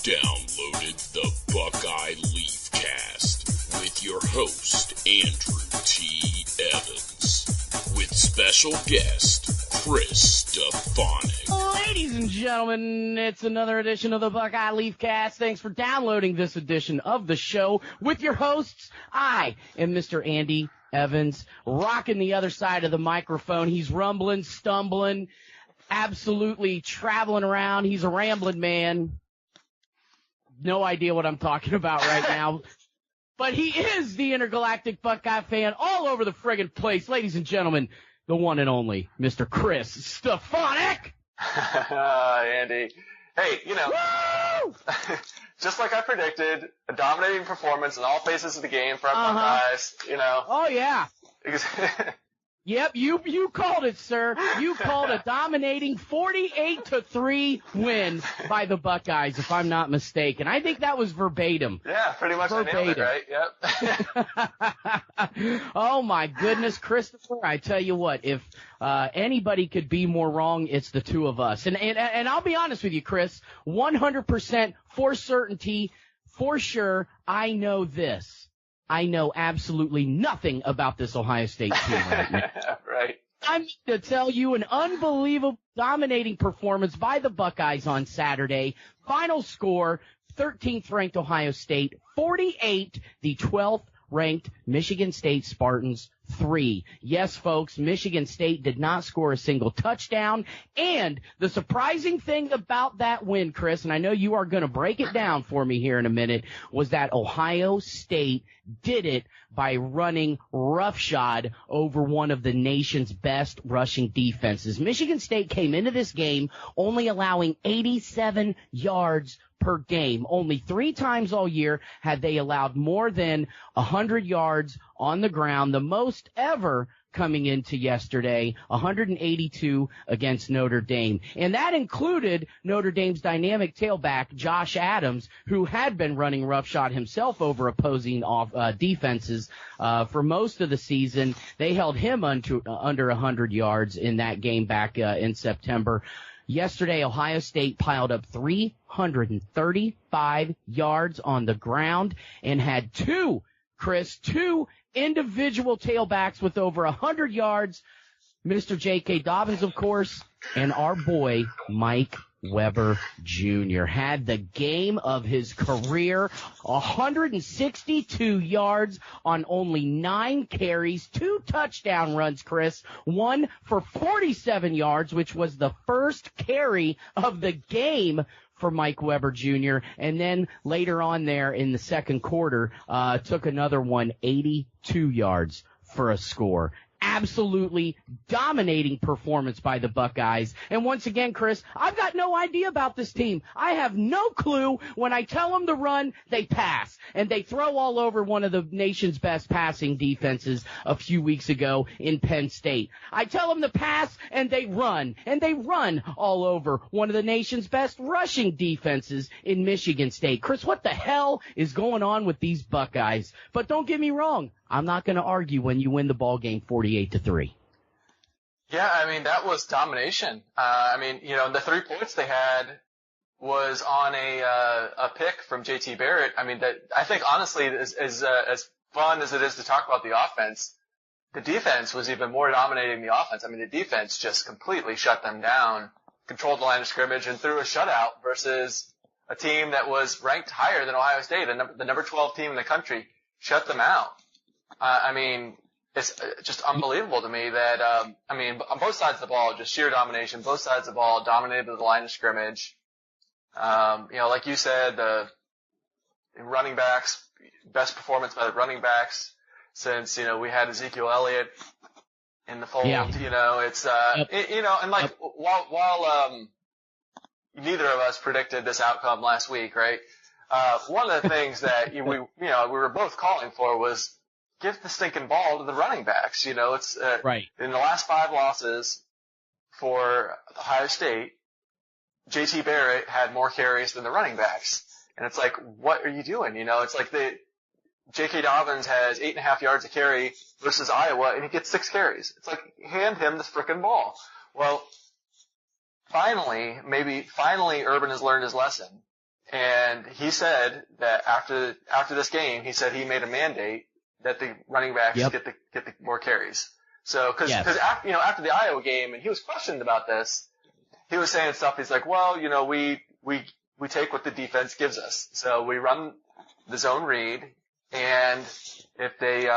downloaded the Buckeye Leafcast with your host, Andrew T. Evans, with special guest, Chris Stefanick. Ladies and gentlemen, it's another edition of the Buckeye Leafcast. Thanks for downloading this edition of the show with your hosts. I am Mr. Andy Evans, rocking the other side of the microphone. He's rumbling, stumbling, absolutely traveling around. He's a rambling man. No idea what I'm talking about right now. But he is the Intergalactic Buckeye Fan all over the friggin' place. Ladies and gentlemen, the one and only Mr. Chris Stefanick. Andy. Hey, just like I predicted, a dominating performance in all phases of the game for our Buckeyes, Oh, yeah. Yep, you called it, sir. You called a dominating 48-3 win by the Buckeyes, if I'm not mistaken. I think that was verbatim. Yeah, pretty much verbatim. I nailed it, right? Yep. Oh, my goodness, Christopher, I tell you what, if anybody could be more wrong, it's the two of us. And I'll be honest with you, Chris, 100% for certainty, for sure, I know this. I know absolutely nothing about this Ohio State team right now. Right. I'm going to tell you an unbelievable dominating performance by the Buckeyes on Saturday. Final score, 13th ranked Ohio State, 48, the 12th ranked Michigan State Spartans 3. Yes, folks, Michigan State did not score a single touchdown. And the surprising thing about that win, Chris, and I know you are going to break it down for me here in a minute, was that Ohio State did it by running roughshod over one of the nation's best rushing defenses. Michigan State came into this game only allowing 87 yards per game. Only 3 times all year had they allowed more than 100 yards on the ground, the most ever coming into yesterday, 182 against Notre Dame. And that included Notre Dame's dynamic tailback, Josh Adams, who had been running roughshod himself over opposing defenses for most of the season. They held him under 100 yards in that game back in September. Yesterday, Ohio State piled up 335 yards on the ground and had two individual tailbacks with over 100 yards. Mr. J.K. Dobbins, of course, and our boy Mike Weber Jr. had the game of his career, 162 yards on only 9 carries, 2 touchdown runs, Chris, one for 47 yards, which was the first carry of the game for Mike Weber Jr., and then later on there in the second quarter, took another one, 82 yards for a score. Absolutely dominating performance by the Buckeyes. And once again, Chris, I've got no idea about this team. I have no clue. When I tell them to run, they pass. And they throw all over one of the nation's best passing defenses a few weeks ago in Penn State. I tell them to pass, and they run. And they run all over one of the nation's best rushing defenses in Michigan State. Chris, what the hell is going on with these Buckeyes? But don't get me wrong. I'm not going to argue when you win the ball game 48-3. Yeah, that was domination. The 3 points they had was on a pick from JT Barrett. I think honestly, as fun as it is to talk about the offense, the defense was even more dominating the offense. The defense just completely shut them down, controlled the line of scrimmage, and threw a shutout versus a team that was ranked higher than Ohio State, the number 12 team in the country, shut them out. It's just unbelievable to me that, on both sides of the ball, just sheer domination. Both sides of the ball dominated the line of scrimmage. Like you said, the running backs, best performance by the running backs since, we had Ezekiel Elliott in the fold. Yeah. While neither of us predicted this outcome last week, right? One of the things that we were both calling for was give the stinking ball to the running backs. It's right. In the last 5 losses for Ohio State, JT Barrett had more carries than the running backs. And it's like, what are you doing? It's like J.K. Dobbins has 8.5 yards a carry versus Iowa, and he gets 6 carries. It's like, hand him the frickin' ball. Well, finally, Urban has learned his lesson. And he said that after this game, he said he made a mandate that the running backs get the more carries. So, cause after the Iowa game, and he was questioned about this, he was saying stuff. He's like, well, we take what the defense gives us. So we run the zone read, and if they,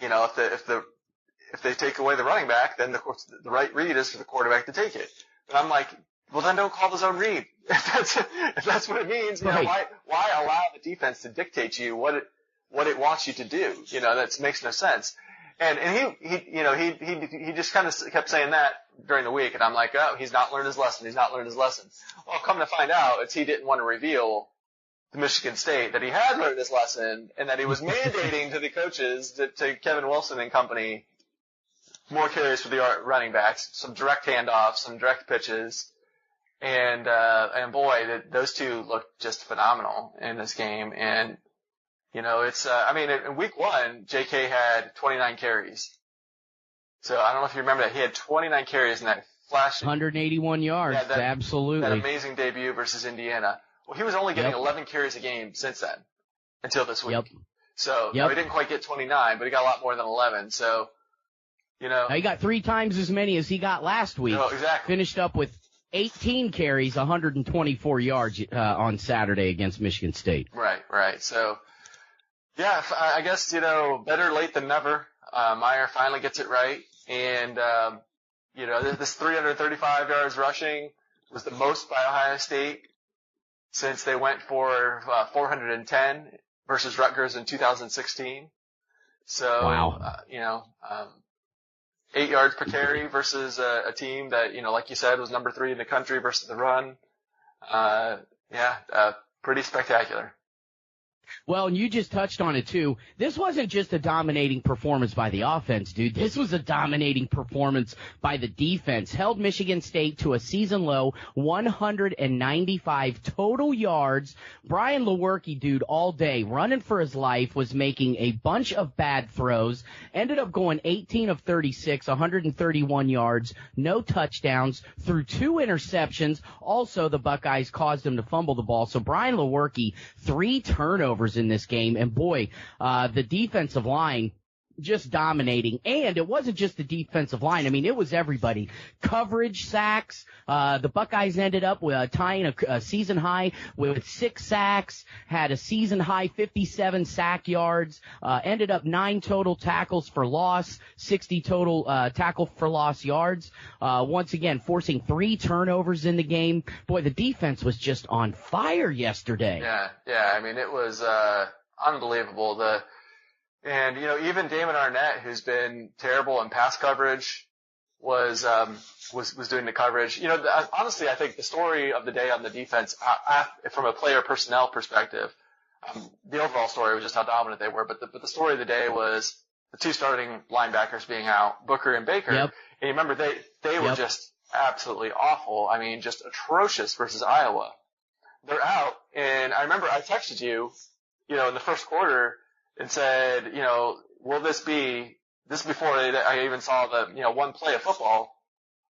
if they take away the running back, then the right read is for the quarterback to take it. But I'm like, well, then don't call the zone read. If that's what it means, why allow the defense to dictate to you what it wants you to do? That makes no sense. And he just kind of kept saying that during the week, and I'm like, oh, he's not learned his lesson. He's not learned his lesson. Well, come to find out, it's he didn't want to reveal to Michigan State that he had learned his lesson, and that he was mandating to the coaches, to Kevin Wilson and company, more carries for the running backs, some direct handoffs, some direct pitches. And boy, those two looked just phenomenal in this game. And, it's, in week 1, JK had 29 carries. So I don't know if you remember that. He had 29 carries in that flash. 181 yards. Yeah, absolutely. That amazing debut versus Indiana. Well, he was only getting 11 carries a game since then, until this week. So he didn't quite get 29, but he got a lot more than 11. So, Now, he got 3 times as many as he got last week. Exactly. Finished up with 18 carries, 124 yards on Saturday against Michigan State. Right. So, yeah, I guess, better late than never. Meyer finally gets it right. And, this 335 yards rushing was the most by Ohio State since they went for 410 versus Rutgers in 2016. So, wow. 8 yards per carry versus a team that, like you said, was number 3 in the country versus the run. Pretty spectacular. Well, and you just touched on it, too. This wasn't just a dominating performance by the offense, dude. This was a dominating performance by the defense. Held Michigan State to a season-low 195 total yards. Brian Lewerke, dude, all day, running for his life, was making a bunch of bad throws. Ended up going 18 of 36, 131 yards, no touchdowns, threw 2 interceptions. Also, the Buckeyes caused him to fumble the ball. So Brian Lewerke, 3 turnovers in this game, and boy, the defensive line just dominating. And it wasn't just the defensive line. I mean, it was everybody. Coverage, sacks. The Buckeyes ended up with tying a season high with 6 sacks, had a season high 57 sack yards, ended up 9 total tackles for loss, 60 total tackle for loss yards. Once again, forcing 3 turnovers in the game. Boy, the defense was just on fire yesterday. Yeah. I mean, it was unbelievable. And, even Damon Arnett, who's been terrible in pass coverage, was doing the coverage. Honestly, I think the story of the day on the defense, from a player personnel perspective, the overall story was just how dominant they were. But the story of the day was the 2 starting linebackers being out, Booker and Baker. Yep. And you remember they were just absolutely awful. I mean, just atrocious versus Iowa. They're out. And I remember I texted you, in the first quarter, and said, will this before I even saw the, one play of football,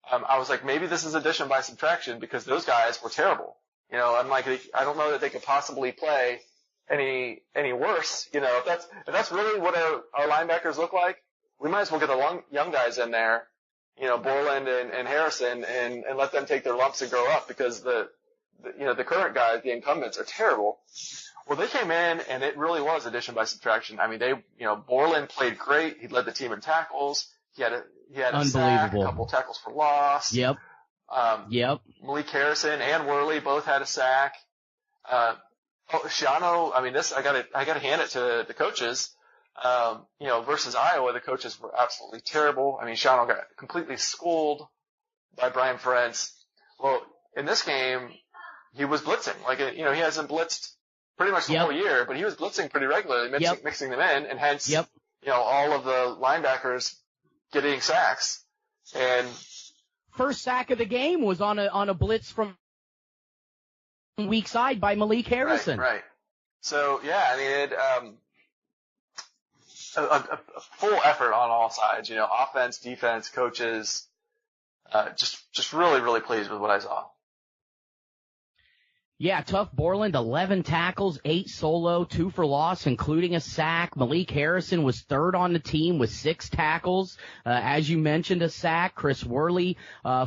I was like, maybe this is addition by subtraction because those guys were terrible. I'm like, I don't know that they could possibly play any worse. If that's really what our linebackers look like, we might as well get the young guys in there, Borland and Harrison, and let them take their lumps and grow up because the current guys, the incumbents, are terrible. Well, they came in, and it really was addition by subtraction. I mean, Borland played great. He led the team in tackles. He had a sack, a couple tackles for loss. Yep. Malik Harrison and Worley both had a sack. Shiano, I mean, I gotta hand it to the coaches. Versus Iowa, the coaches were absolutely terrible. I mean, Shiano got completely schooled by Brian Ferentz. Well, in this game, he was blitzing. He hasn't blitzed pretty much the whole year, but he was blitzing pretty regularly, mixing them in, and hence, all of the linebackers getting sacks. And first sack of the game was on a blitz from weak side by Malik Harrison. Right. So I mean, a full effort on all sides. Offense, defense, coaches. Just really, really pleased with what I saw. Yeah, Tough Borland, 11 tackles, 8 solo, 2 for loss, including a sack. Malik Harrison was third on the team with 6 tackles. As you mentioned, a sack. Chris Worley,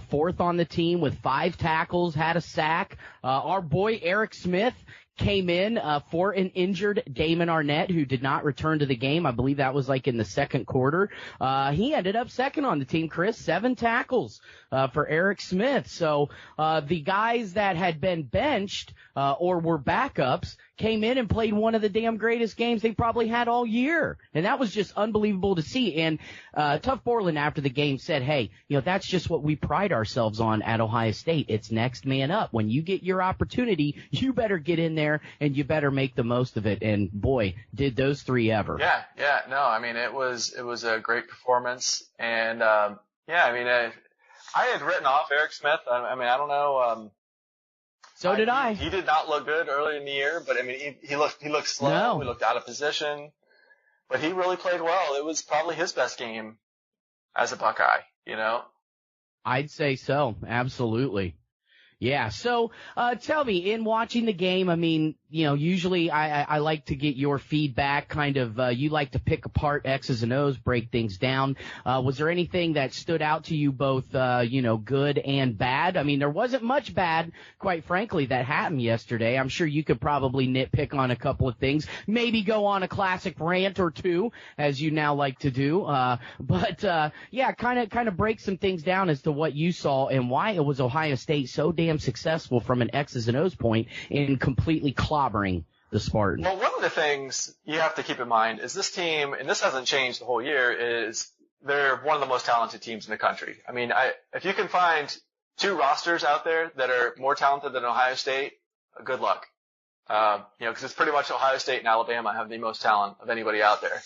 fourth on the team with 5 tackles, had a sack. Our boy Eric Smith came in for an injured Damon Arnett, who did not return to the game. I believe that was like in the second quarter. He ended up second on the team, Chris, 7 tackles for Eric Smith. So the guys that had been benched or were backups came in and played one of the damn greatest games they probably had all year. And that was just unbelievable to see. And Tough Borland after the game said, hey, that's just what we pride ourselves on at Ohio State. It's next man up. When you get your opportunity, you better get in there and you better make the most of it. And boy, did those 3 ever. Yeah. No, I mean, it was a great performance. And, I had written off Eric Smith. I mean, I don't know. So did I. He did not look good early in the year, but I mean, he looked slow. No. He looked out of position, but he really played well. It was probably his best game as a Buckeye, I'd say so. Absolutely. Yeah. So, tell me, in watching the game, I mean, usually I like to get your feedback, kind of, you like to pick apart X's and O's, break things down. Was there anything that stood out to you both, good and bad? I mean, there wasn't much bad, quite frankly, that happened yesterday. I'm sure you could probably nitpick on a couple of things, maybe go on a classic rant or two, as you now like to do. Kind of break some things down as to what you saw and why it was Ohio State so damn successful from an X's and O's point in completely clobbering the Spartans. Well, one of the things you have to keep in mind is this team, and this hasn't changed the whole year, is they're one of the most talented teams in the country. I mean, if you can find 2 rosters out there that are more talented than Ohio State, good luck. Because it's pretty much Ohio State and Alabama have the most talent of anybody out there.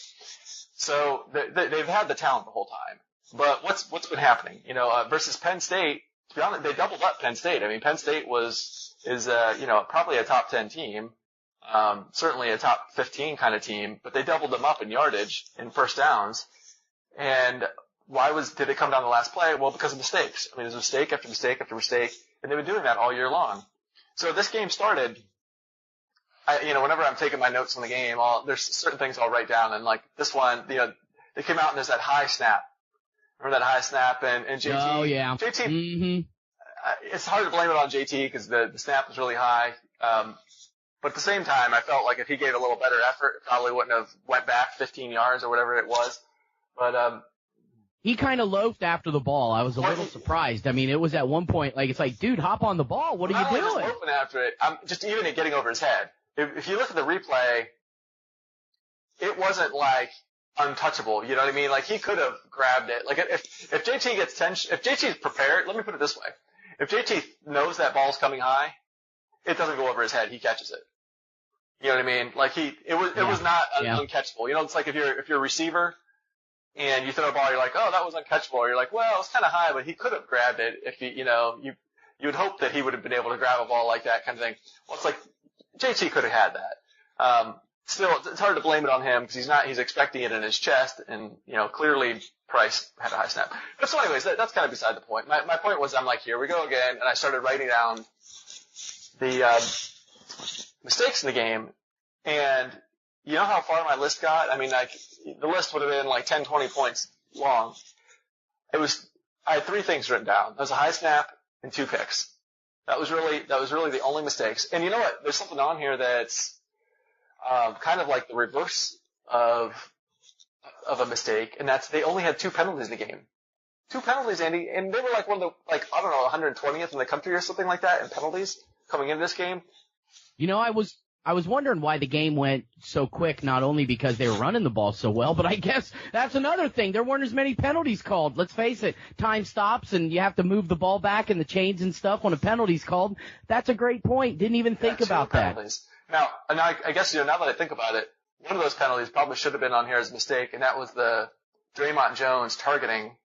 So they've had the talent the whole time. But what's been happening? Versus Penn State, to be honest, they doubled up Penn State. I mean, Penn State is probably a top 10 team, certainly a top 15 kind of team, but they doubled them up in yardage in first downs. And did it come down the last play? Well, because of mistakes. I mean, there's mistake after mistake after mistake, and they've been doing that all year long. So this game started, whenever I'm taking my notes on the game, there's certain things I'll write down, and like this one, they came out and there's that high snap. Remember that high snap and JT? Oh, yeah. JT, mm-hmm. It's hard to blame it on JT because the snap was really high. But at the same time, I felt like if he gave a little better effort, it probably wouldn't have went back 15 yards or whatever it was. But, he kind of loafed after the ball. I was a little surprised. I mean, it was at one point, it's like, dude, hop on the ball. What are you doing? Not loafing after it. Just even it getting over his head. If you look at the replay, it wasn't like untouchable. You know what I mean? Like he could have grabbed it. Like if JT gets if JT's prepared, let me put it this way. If JT knows that ball's coming high, it doesn't go over his head. He catches it. You know what I mean? Like it was not uncatchable. It's like if you're a receiver and you throw a ball, you're like, oh, that was uncatchable. Or you're like, well, it's kind of high, but he could have grabbed it if you would hope that he would have been able to grab a ball like that kind of thing. Well, it's like JT could have had that. Still, it's hard to blame it on him because he's expecting it in his chest, and, clearly Price had a high snap. But so anyways, that's kind of beside the point. My point was, I'm like, here we go again, and I started writing down the mistakes in the game, and you know how far my list got? I mean, like, the list would have been like 10, 20 points long. I had 3 things written down. There was a high snap and 2 picks. That was really the only mistakes. And you know what? There's something on here that's kind of like the reverse of a mistake, and that's they only had 2 penalties in the game. 2 penalties, Andy, and they were like one of the, 120th in the country or something like that in penalties coming into this game. I was wondering why the game went so quick, not only because they were running the ball so well, but I guess that's another thing. There weren't as many penalties called. Let's face it, time stops and you have to move the ball back and the chains and stuff when a penalty's called. That's a great point. Didn't even think about that. Now, I guess, now that I think about it, one of those penalties probably should have been on here as a mistake, and that was the Draymond Jones targeting.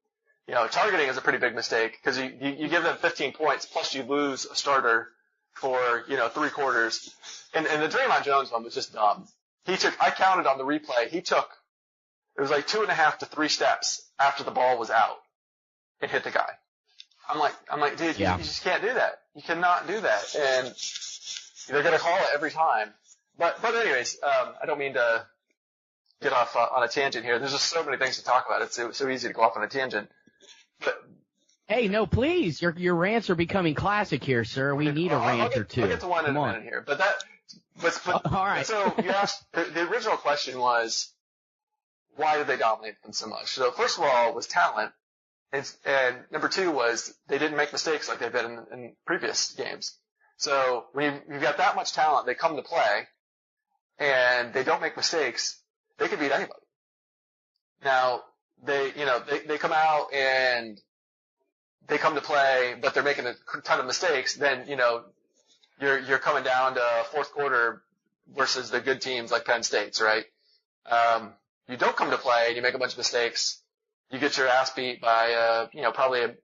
Targeting is a pretty big mistake because you give them 15 points plus you lose a starter for, 3 quarters. And the Draymond Jones one was just dumb. I counted on the replay, it was like 2.5 to 3 steps after the ball was out and hit the guy. I'm like, dude, you just can't do that. You cannot do that. And they're going to call it every time. But anyways, I don't mean to get off on a tangent here. There's just so many things to talk about. It's so easy to go off on a tangent. But hey, no, please. Your rants are becoming classic here, sir. We need a rant or two. I'll get to one in a minute here. But all right. So you asked, the original question was, why did they dominate them so much? So first of all was talent. And number two was they didn't make mistakes like they've been in previous games. So when you've got that much talent, they come to play, and they don't make mistakes, they could beat anybody. Now, they come out and they come to play, but they're making a ton of mistakes, then, you're coming down to fourth quarter versus the good teams like Penn State's, right? You don't come to play and you make a bunch of mistakes, you get your ass beat by, probably a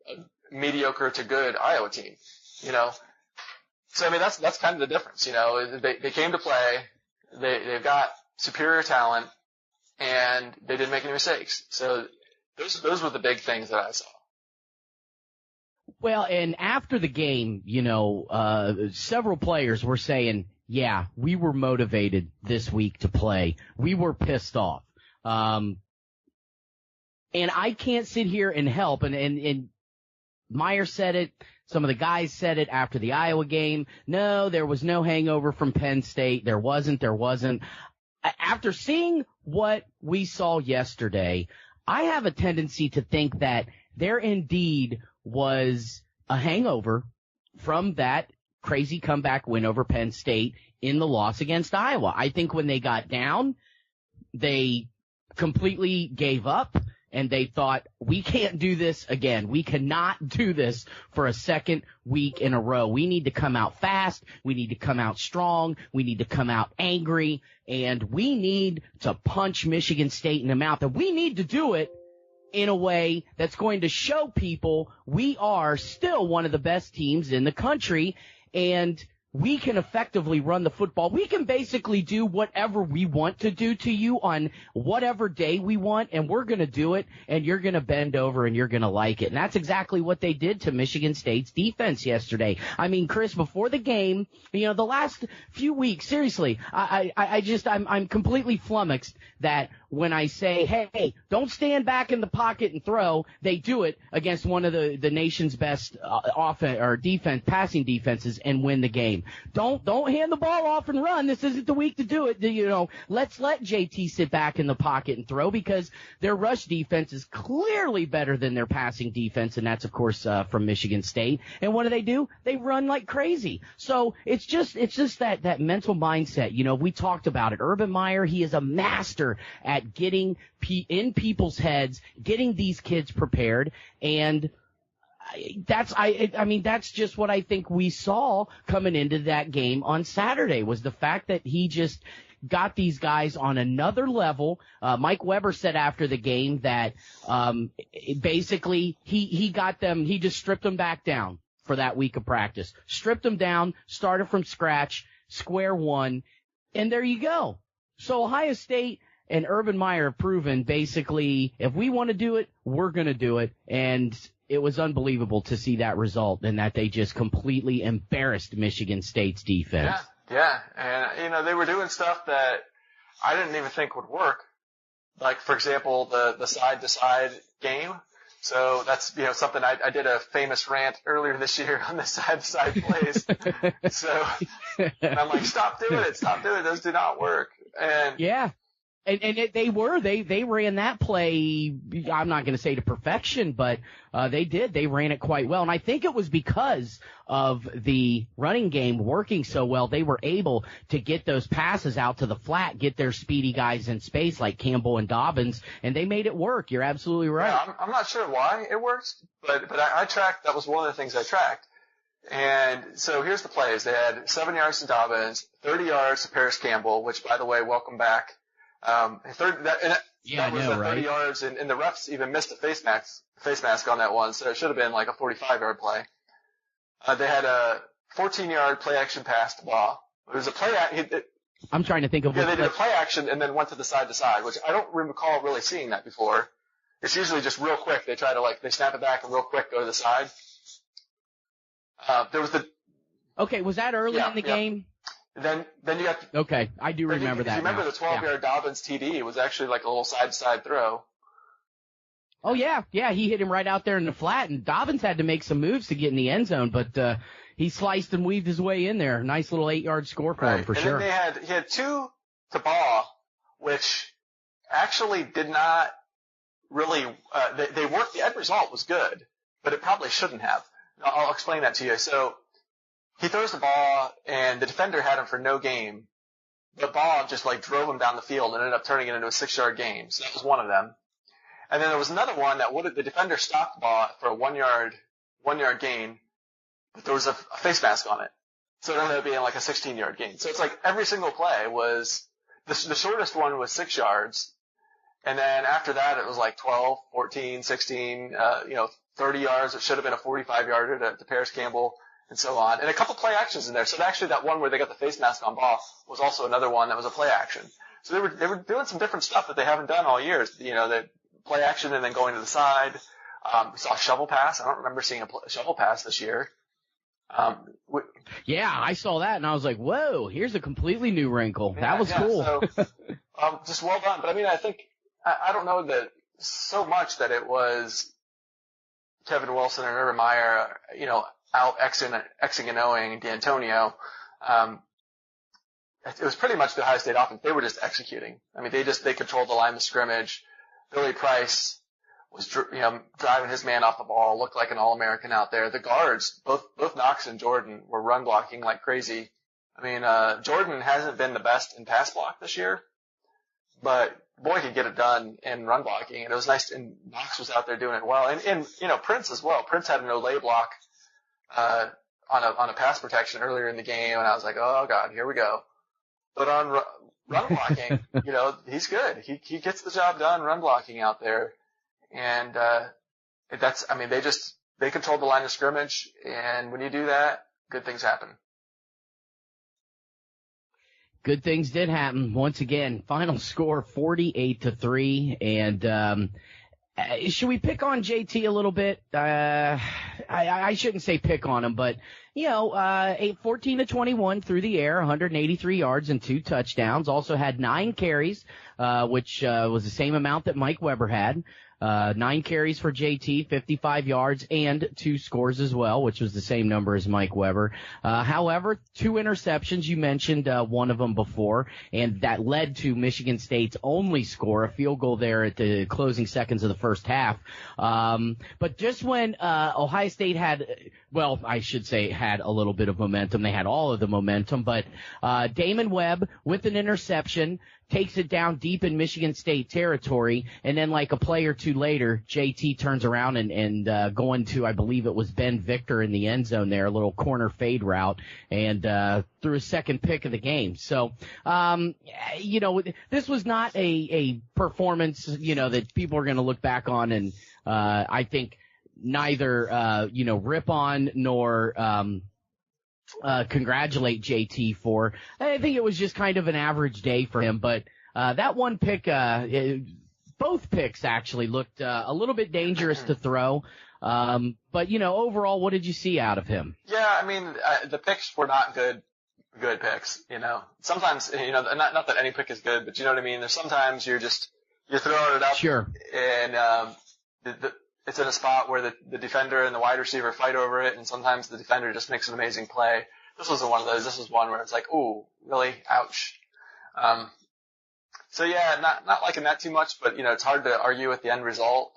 mediocre to good Iowa team, So, I mean, that's kind of the difference, They came to play, they've got superior talent, and they didn't make any mistakes. So those were the big things that I saw. Well, and after the game, several players were saying, yeah, we were motivated this week to play. We were pissed off. And I can't sit here and help, and Meyer said it, some of the guys said it after the Iowa game. No, there was no hangover from Penn State. There wasn't. After seeing what we saw yesterday, I have a tendency to think that there indeed was a hangover from that crazy comeback win over Penn State in the loss against Iowa. I think when they got down, they completely gave up. And they thought, we can't do this again. We cannot do this for a second week in a row. We need to come out fast. We need to come out strong. We need to come out angry. And we need to punch Michigan State in the mouth. And we need to do it in a way that's going to show people we are still one of the best teams in the country. And we can effectively run the football. We can basically do whatever we want to do to you on whatever day we want, and we're going to do it, and you're going to bend over, and you're going to like it. And that's exactly what they did to Michigan State's defense yesterday. I mean, Chris, before the game, the last few weeks, seriously, I'm completely flummoxed that when I say, hey, don't stand back in the pocket and throw, they do it against one of the nation's best passing defenses and win the game. Don't hand the ball off and run. This isn't the week to do it. Let's let JT sit back in the pocket and throw, because their rush defense is clearly better than their passing defense, and that's of course from Michigan State. And what do? They run like crazy. So it's just that mental mindset. We talked about it. Urban Meyer, he is a master at getting in people's heads, getting these kids prepared, and that's just what I think we saw coming into that game on Saturday, was the fact that he just got these guys on another level. Mike Weber said after the game that basically he got them, he just stripped them back down for that week of practice. Stripped them down, started from scratch, square one, and there you go. So Ohio State and Urban Meyer have proven basically if we want to do it, we're going to do it. And it was unbelievable to see that result, and that they just completely embarrassed Michigan State's defense. Yeah. And, they were doing stuff that I didn't even think would work. Like, for example, the side-to-side game. So that's, something I did a famous rant earlier this year on the side-to-side plays. So I'm like, stop doing it. Those do not work. And yeah. And they ran that play, I'm not going to say to perfection, but they did. They ran it quite well. And I think it was because of the running game working so well, they were able to get those passes out to the flat, get their speedy guys in space like Campbell and Dobbins, and they made it work. You're absolutely right. Yeah, I'm not sure why it worked, but I tracked, that was one of the things I tracked. And so here's the plays. They had 7 yards to Dobbins, 30 yards to Paris Campbell, which, by the way, welcome back. That was 30 yards, and the refs even missed a face mask on that one, so it should have been like a 45-yard play. They had a 14-yard play action pass to Baugh. It was a play. I'm trying to think of. Yeah, they did a play action and then went to the side, which I don't recall really seeing that before. It's usually just real quick. They try to they snap it back and real quick go to the side. There was the. Okay, was that early in the game? Then you got okay. I do remember that. You remember now. the 12-yard Dobbins TD was actually like a little side-to-side throw. Oh yeah, he hit him right out there in the flat, and Dobbins had to make some moves to get in the end zone, but he sliced and weaved his way in there. Nice little 8-yard score for him, for sure. And then he had 2 to ball, which actually did not really they worked. The end result was good, but it probably shouldn't have. I'll explain that to you. So he throws the ball, and the defender had him for no gain. The ball just like drove him down the field and ended up turning it into a 6-yard gain. So that was one of them. And then there was another one that the defender stopped the ball for a 1-yard gain, but there was a face mask on it. So it ended up being like a 16-yard gain. So it's like every single play was, the shortest one was 6 yards. And then after that, it was like 12, 14, 16, 30 yards. It should have been a 45-yarder to Paris Campbell and so on. And a couple play actions in there. So actually that one where they got the face mask on ball was also another one that was a play action. So they were doing some different stuff that they haven't done all year. That play action and then going to the side. We saw a shovel pass. I don't remember seeing a shovel pass this year. Yeah, I saw that and I was like, whoa, here's a completely new wrinkle. Yeah, that was cool. So, just well done. But I mean, I think, I don't know that so much that it was Kevin Wilson and Urban Meyer, out Xing and Oing D'Antonio. It was pretty much the Ohio State offense. They were just executing. I mean, they controlled the line of scrimmage. Billy Price was, driving his man off the ball, looked like an All-American out there. The guards, both Knox and Jordan, were run blocking like crazy. I mean, Jordan hasn't been the best in pass block this year, but boy, he could get it done in run blocking. And it was nice, and Knox was out there doing it well. And Prince as well. Prince had an Olay block, on a pass protection earlier in the game, and I was like, oh God, here we go. But on run blocking, he's good. He gets the job done run blocking out there. And, they control the line of scrimmage. And when you do that, good things happen. Good things did happen. Once again, final score 48-3. And, should we pick on JT a little bit? I shouldn't say pick on him, but 14-21 through the air, 183 yards and 2 touchdowns. Also had 9 carries, which was the same amount that Mike Weber had. 9 carries for JT, 55 yards, and 2 scores as well, which was the same number as Mike Weber. However, 2 interceptions. You mentioned one of them before, and that led to Michigan State's only score, a field goal there at the closing seconds of the first half. But just when Ohio State had a little bit of momentum, they had all of the momentum, but Damon Webb with an interception takes it down deep in Michigan State territory, and then like a play or two later, JT turns around and going to, I believe it was Ben Victor in the end zone there, a little corner fade route, and threw a second pick of the game. So, this was not a performance, that people are going to look back on and I think neither, rip on nor congratulate JT for. I think it was just kind of an average day for him, but that one pick, both picks actually looked a little bit dangerous to throw. But overall, what did you see out of him? Yeah, I mean, the picks were not good picks. Sometimes, not that any pick is good, but you know what I mean. There's sometimes you're throwing it up, sure, and it's in a spot where the defender and the wide receiver fight over it, and sometimes the defender just makes an amazing play. This wasn't one of those. This was one where it's like, ooh, really? Ouch. So yeah, not liking that too much, but it's hard to argue with the end result.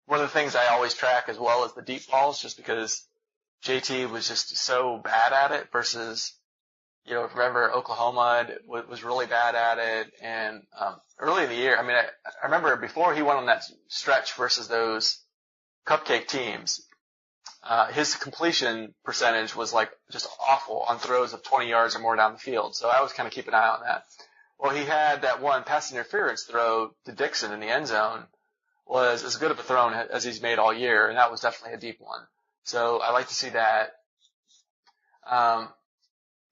One of the things I always track as well is the deep balls, just because JT was just so bad at it versus, remember Oklahoma was really bad at it, and early in the year, I mean, I remember before he went on that stretch versus those cupcake teams, his completion percentage was like just awful on throws of 20 yards or more down the field. So I always kind of keep an eye on that. Well, he had that one pass interference throw to Dixon in the end zone was as good of a throw as he's made all year, and that was definitely a deep one. So I like to see that.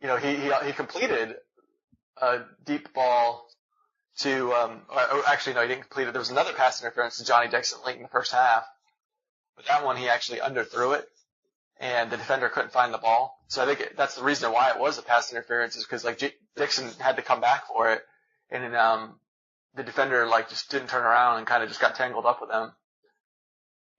He completed a deep ball to, actually no, he didn't complete it. There was another pass interference to Johnny Dixon late in the first half, but that one he actually underthrew it, and the defender couldn't find the ball. So I think that's the reason why it was a pass interference, is because like Dixon had to come back for it, and the defender like just didn't turn around and kind of just got tangled up with him.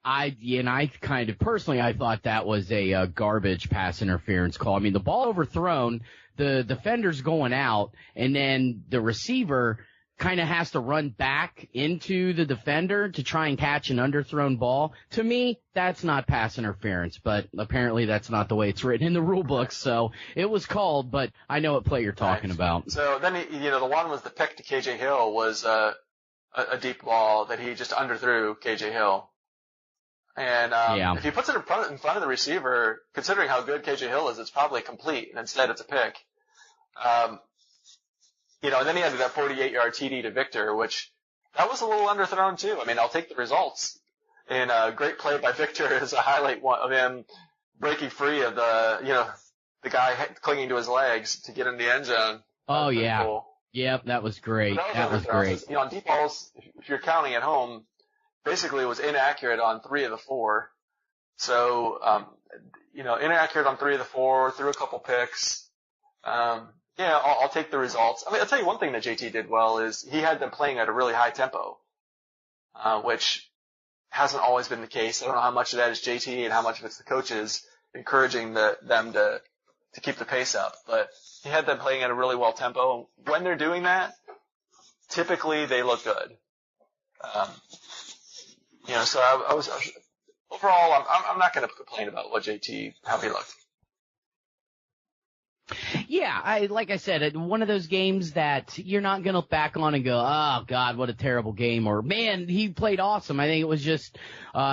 I kind of personally, I thought that was a garbage pass interference call. I mean, the ball overthrown, the defender's going out, and then the receiver kind of has to run back into the defender to try and catch an underthrown ball. To me, that's not pass interference, but apparently that's not the way it's written in the rule book. So it was called, but I know what play you're talking about. So then, the one was the pick to KJ Hill was a deep ball that he just underthrew KJ Hill. And if he puts it in front of the receiver, considering how good KJ Hill is, it's probably complete, and instead it's a pick. And then he had that 48-yard TD to Victor, which that was a little underthrown too. I mean, I'll take the results. And a great play by Victor is a highlight of him breaking free of the guy clinging to his legs to get in the end zone. Oh yeah. Cool. Yep, that was great. That was great. On deep balls, if you're counting at home, basically it was inaccurate on 3 of the 4. So, inaccurate on 3 of the 4, threw a couple picks. I'll take the results. I mean, I'll tell you one thing that JT did well is he had them playing at a really high tempo, which hasn't always been the case. I don't know how much of that is JT and how much of it's the coaches encouraging them to keep the pace up, but he had them playing at a really well tempo. When they're doing that, typically they look good. So I was overall, I'm not going to complain about how he looked. Yeah, like I said, one of those games that you're not going to look back on and go, oh, God, what a terrible game, or, man, he played awesome. I think it was just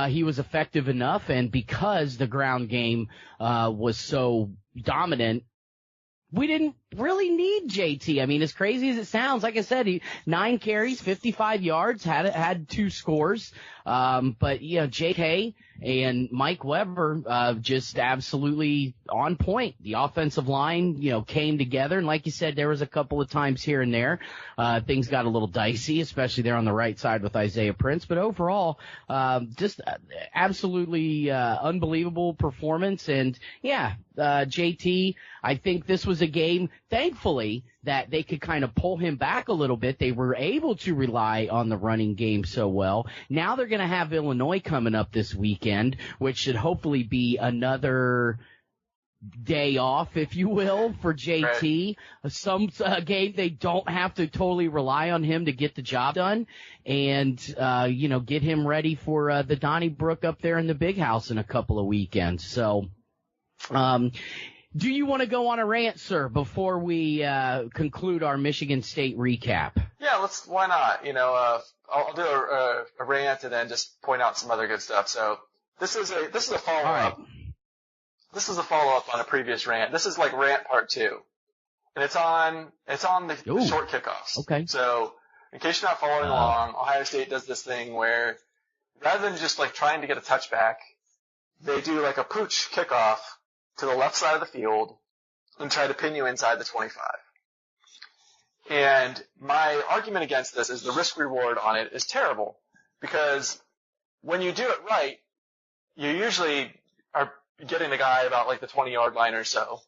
he was effective enough, and because the ground game was so dominant, we didn't really need JT. I mean, as crazy as it sounds, like I said, 9 carries, 55 yards, had 2 scores. But JK and Mike Weber, just absolutely on point. The offensive line, came together. And like you said, there was a couple of times here and there, things got a little dicey, especially there on the right side with Isaiah Prince. But overall, just absolutely, unbelievable performance. And JT, I think this was a game, thankfully, that they could kind of pull him back a little bit. They were able to rely on the running game so well. Now they're going to have Illinois coming up this weekend, which should hopefully be another day off, if you will, for JT. Right. Some game they don't have to totally rely on him to get the job done, and get him ready for the Donnybrook up there in the Big House in a couple of weekends. So do you want to go on a rant, sir, before we conclude our Michigan State recap? Yeah, why not? I'll do a rant and then just point out some other good stuff. So this is a follow-up. Right. This is a follow-up on a previous rant. This is like rant part 2. And it's on the short kickoffs. Okay. So in case you're not following along, Ohio State does this thing where rather than just like trying to get a touchback, they do like a pooch kickoff to the left side of the field and try to pin you inside the 25. And my argument against this is the risk reward on it is terrible, because when you do it right, you usually are getting the guy about like the 20-yard line or so.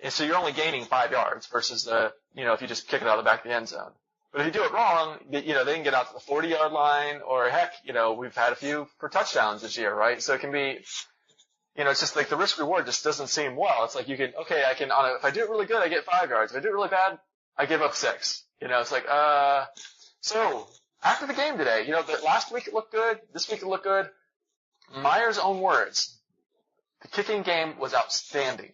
And so you're only gaining 5 yards versus if you just kick it out of the back of the end zone. But if you do it wrong, they can get out to the 40-yard line, or heck, we've had a few for touchdowns this year, right? So it can be, it's just like the risk reward just doesn't seem well. It's like if I do it really good, I get 5 yards. If I do it really bad, I give up 6. It's like, so after the game today, last week it looked good. This week it looked good. Meyer's own words. The kicking game was outstanding.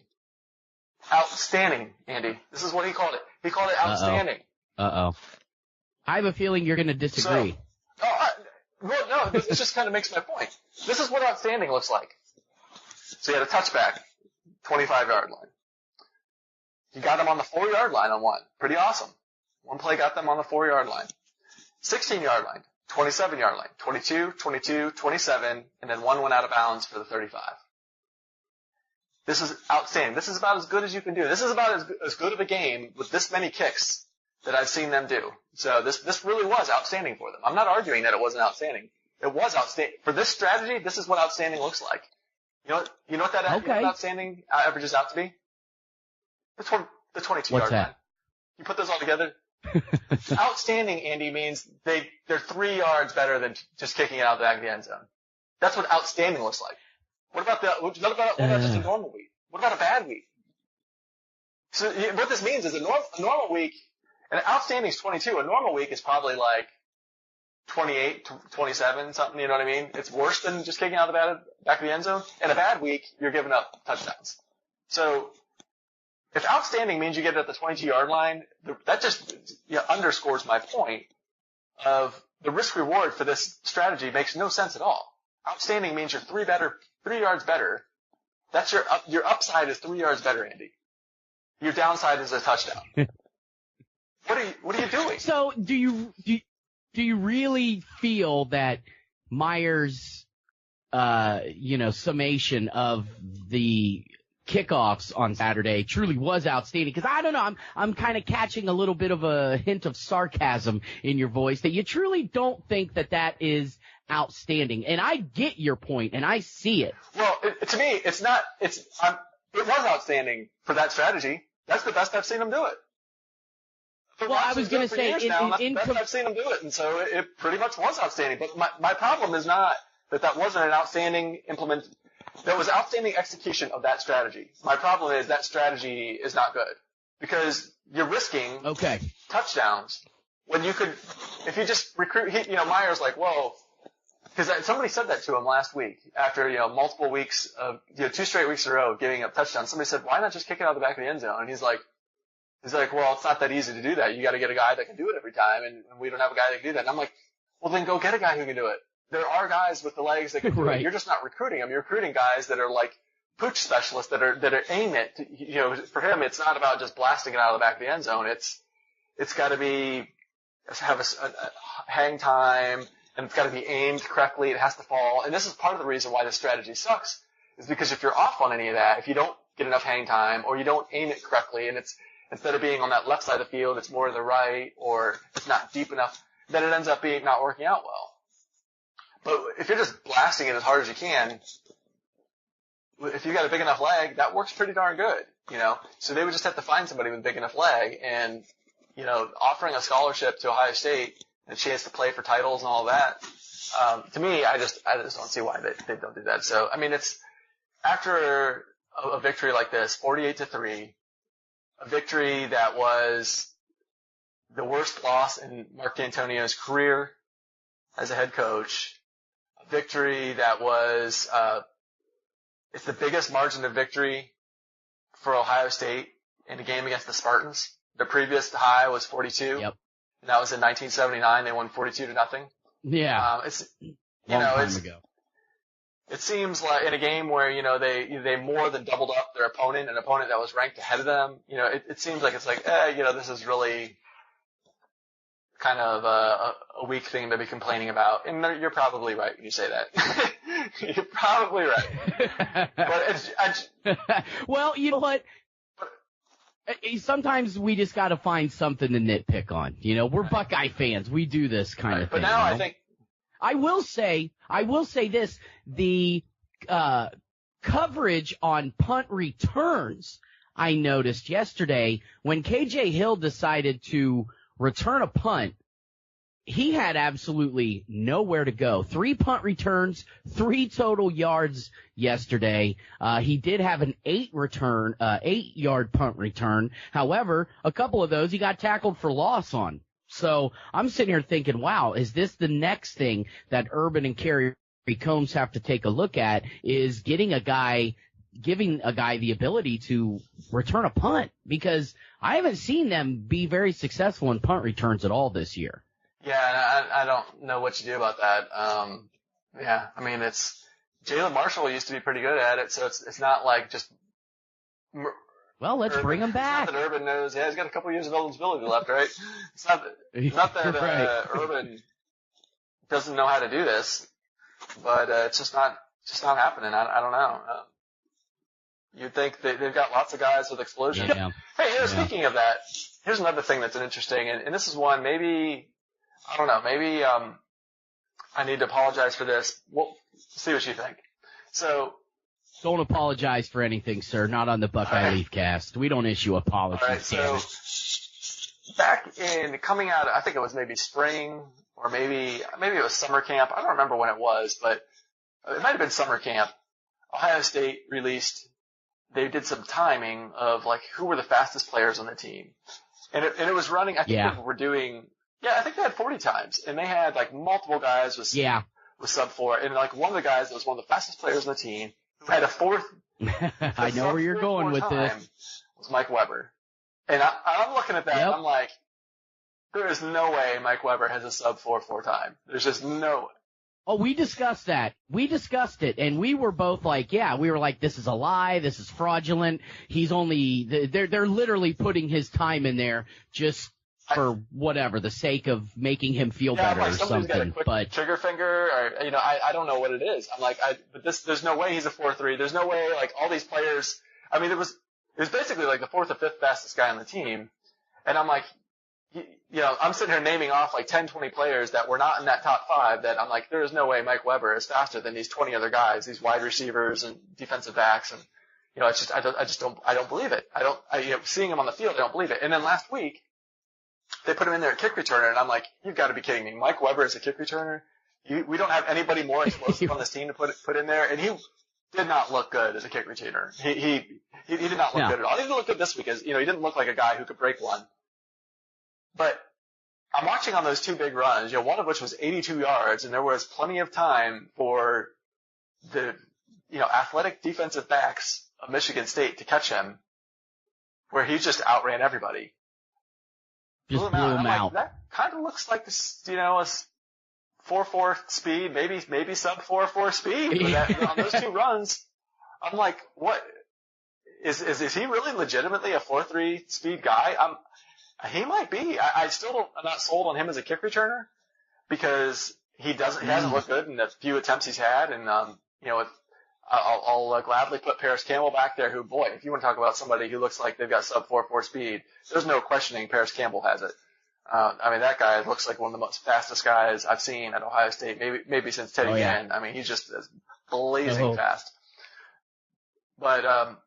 Outstanding, Andy. This is what he called it. He called it outstanding. Uh-oh. I have a feeling you're going to disagree. This just kind of makes my point. This is what outstanding looks like. So he had a touchback, 25-yard line. He got them on the 4-yard line on one. Pretty awesome. One play got them on the 4-yard line. 16-yard line, 27-yard line, 22, 22, 27, and then one went out of bounds for the 35. This is outstanding. This is about as good as you can do. This is about as good of a game with this many kicks that I've seen them do. So this really was outstanding for them. I'm not arguing that it wasn't outstanding. It was outstanding. For this strategy, this is what outstanding looks like. You know what that Okay. outstanding averages out to be? The 22-yard line. You put those all together. Outstanding, Andy, means they're 3 yards better than just kicking it out the back of the end zone. That's what outstanding looks like. What about just a normal week? What about a bad week? So what this means is a normal week, and outstanding is 22. A normal week is probably like 28, 27, something, you know what I mean? It's worse than just kicking out the back of the end zone. And a bad week, you're giving up touchdowns. So if outstanding means you get it at the 22-yard line, that just underscores my point of the risk reward for this strategy makes no sense at all. Outstanding means you're 3 yards better. That's your upside is 3 yards better, Andy. Your downside is a touchdown. What are you doing? So do you really feel that Meyer's summation of the kickoffs on Saturday truly was outstanding? Because I don't know, I'm kind of catching a little bit of a hint of sarcasm in your voice that you truly don't think that is outstanding. And I get your point, and I see it. Well, to me, it was outstanding for that strategy. That's the best I've seen him do it. Well, I was going to say, that's the best I've seen him do it, and so it pretty much was outstanding. But my problem is not that wasn't an outstanding that was outstanding execution of that strategy. My problem is that strategy is not good because you're risking touchdowns when you could, if you just recruit. Meyer's like, whoa, because somebody said that to him last week after multiple weeks of 2 straight weeks in a row of giving up touchdowns. Somebody said, why not just kick it out the back of the end zone? And he's like, well, it's not that easy to do that. You got to get a guy that can do it every time, and we don't have a guy that can do that. And I'm like, well, then go get a guy who can do it. There are guys with the legs that can do it. You're just not recruiting them. You're recruiting guys that are like pooch specialists that are aim it. For him, it's not about just blasting it out of the back of the end zone. It's got to have a hang time, and it's got to be aimed correctly. It has to fall. And this is part of the reason why this strategy sucks, is because if you're off on any of that, if you don't get enough hang time or you don't aim it correctly, and it's instead of being on that left side of the field, it's more to the right, or it's not deep enough, then it ends up not working out well. But if you're just blasting it as hard as you can, if you got a big enough leg, that works pretty darn good, So they would just have to find somebody with a big enough leg, and offering a scholarship to Ohio State and a chance to play for titles and all that. To me, I just don't see why they don't do that. So I mean, it's after a victory like this, 48-3, a victory that was the worst loss in Mark D'Antonio's career as a head coach. A victory that was, it's the biggest margin of victory for Ohio State in a game against the Spartans. The previous high was 42. Yep. And that was in 1979. They won 42-0. Yeah. It's, long time ago. It seems like in a game where, they more than doubled up their opponent, an opponent that was ranked ahead of them. It seems like it's like, this is really kind of a weak thing to be complaining about. And you're probably right when you say that. You're probably right. But well, you know what? Sometimes we just got to find something to nitpick on. We're Buckeye fans. We do this kind of thing. But now I think I will say this, the coverage on punt returns I noticed yesterday when KJ Hill decided to return a punt, he had absolutely nowhere to go. 3 punt returns, 3 total yards yesterday. He did have an 8-yard punt return. However, a couple of those he got tackled for loss on. So I'm sitting here thinking, wow, is this the next thing that Urban and Kerry Combs have to take a look at, is giving a guy the ability to return a punt? Because I haven't seen them be very successful in punt returns at all this year. Yeah, I don't know what you do about that. I mean, it's Jalen Marshall used to be pretty good at it, so it's not like just. Well, let's bring him back. It's not that Urban knows. Yeah, he's got a couple years of eligibility left, right? It's not that right. Urban doesn't know how to do this, but it's just not happening. I don't know. You'd think they've got lots of guys with explosion. Yeah. Hey, speaking of that, here's another thing that's interesting, and this is one maybe. I don't know. Maybe I need to apologize for this. We'll see what you think. So Don't apologize for anything, sir. Not on the Buckeye Leaf Cast. We don't issue apologies. All right, so back in coming out, I think it was maybe spring or maybe it was summer camp. I don't remember when it was, but it might have been summer camp. Ohio State they did some timing of like who were the fastest players on the team. And it was running, I think I think they had 40 times, and they had like multiple guys with sub 4, and like one of the guys that was one of the fastest players on the team who had a fourth. I know where you're going with this. Was Mike Weber. And I'm looking at that and I'm like, there is no way Mike Weber has a sub 4 time. There's just no way. Oh, we discussed that. We discussed it, and we were both like, we were like, this is a lie, this is fraudulent. He's only, they're literally putting his time in there just for whatever, the sake of making him feel better or something. Got a quick trigger finger, or, I don't know what it is. I'm like, but there's no way he's a 4.3. There's no way, like, all these players, I mean, it was basically like the 4th or 5th fastest guy on the team. And I'm like, I'm sitting here naming off like 10, 20 players that were not in that top 5 that I'm like, there is no way Mike Weber is faster than these 20 other guys, these wide receivers and defensive backs. And, I don't believe it. Seeing him on the field, I don't believe it. And then last week, they put him in there at kick returner, and I'm like, you've got to be kidding me. Mike Weber is a kick returner? We don't have anybody more explosive on this team to put in there. And he did not look good as a kick returner. He did not look good at all. He didn't look good this week he didn't look like a guy who could break one. But I'm watching on those 2 big runs, one of which was 82 yards, and there was plenty of time for the, athletic defensive backs of Michigan State to catch him, where he just outran everybody. Just blew him out. Like, that kind of looks like this, a 4.4 speed, maybe sub 4.4 speed. But on those 2 runs, I'm like, what is he really legitimately a 4.3 speed guy? He might be. I'm not sold on him as a kick returner because he hasn't looked good in the few attempts he's had. And, I'll gladly put Paris Campbell back there who, boy, if you want to talk about somebody who looks like they've got sub 4.4 speed, there's no questioning Paris Campbell has it. That guy looks like one of the most fastest guys I've seen at Ohio State, maybe since Teddy Gann. He's just blazing fast. But,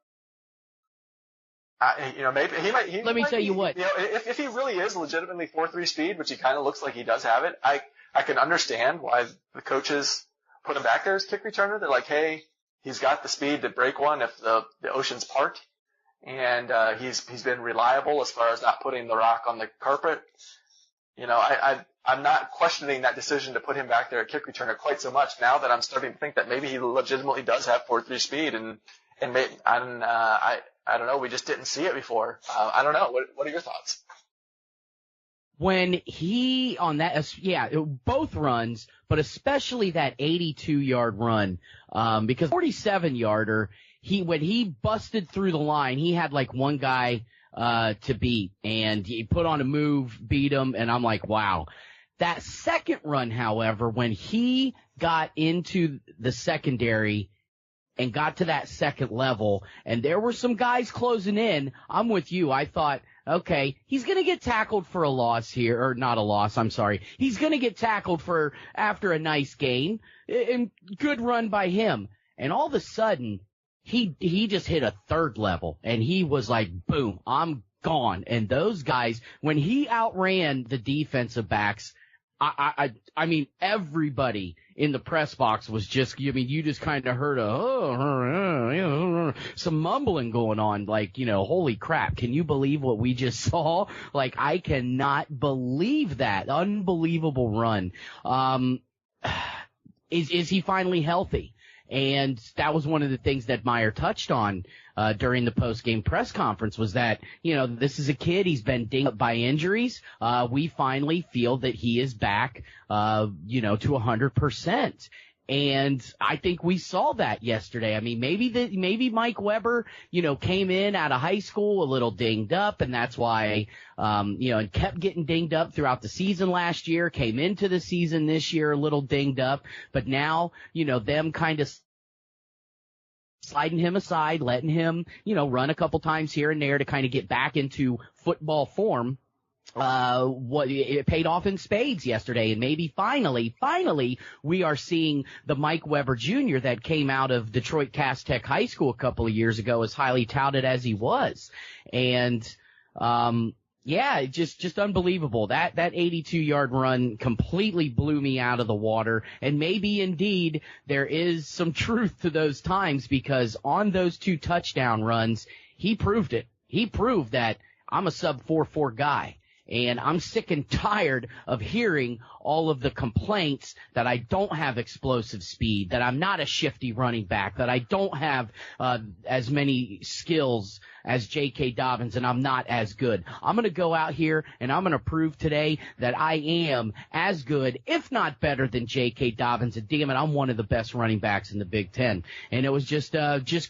maybe he might. Let me tell you what. If he really is legitimately 4.3 speed, which he kind of looks like he does have it, I can understand why the coaches put him back there as kick returner. They're like, hey, he's got the speed to break one if the oceans part, and he's been reliable as far as not putting the rock on the carpet. I'm not questioning that decision to put him back there at kick returner quite so much now that I'm starting to think that maybe he legitimately does have 4.3 speed, and I don't know. We just didn't see it before. I don't know. What are your thoughts? When he on that, both runs, but especially that 82-yard run, because 47-yarder, when he busted through the line, he had like one guy to beat, and he put on a move, beat him, and I'm like, wow. That second run, however, when he got into the secondary and got to that second level, and there were some guys closing in, I'm with you. I thought, okay, he's going to get tackled for a loss here, or not a loss, I'm sorry. He's going to get tackled after a nice gain, and good run by him. And all of a sudden, he just hit a third level, and he was like, boom, I'm gone. And those guys, when he outran the defensive backs, I mean, everybody in the press box was just, you just kind of heard some mumbling going on, like, holy crap, can you believe what we just saw? Like, I cannot believe that. Unbelievable run. Is he finally healthy? And that was one of the things that Meyer touched on during the post-game press conference was that, this is a kid. He's been dinged up by injuries. We finally feel that he is back, to 100%. And I think we saw that yesterday. I mean, maybe Mike Weber, came in out of high school a little dinged up, and that's why, and kept getting dinged up throughout the season last year, came into the season this year a little dinged up, but now, them kind of sliding him aside, letting him, run a couple times here and there to kind of get back into football form. it paid off in spades yesterday, and maybe finally, we are seeing the Mike Weber Jr. that came out of Detroit Cass Tech High School a couple of years ago, as highly touted as he was. And, yeah, just unbelievable. That 82-yard run completely blew me out of the water. And maybe indeed there is some truth to those times, because on those 2 touchdown runs, he proved it. He proved that I'm a sub 4.4 guy. And I'm sick and tired of hearing all of the complaints that I don't have explosive speed, that I'm not a shifty running back, that I don't have as many skills as J.K. Dobbins, and I'm not as good. I'm going to go out here and I'm going to prove today that I am as good, if not better, than J.K. Dobbins. And damn it, I'm one of the best running backs in the Big Ten. And it was just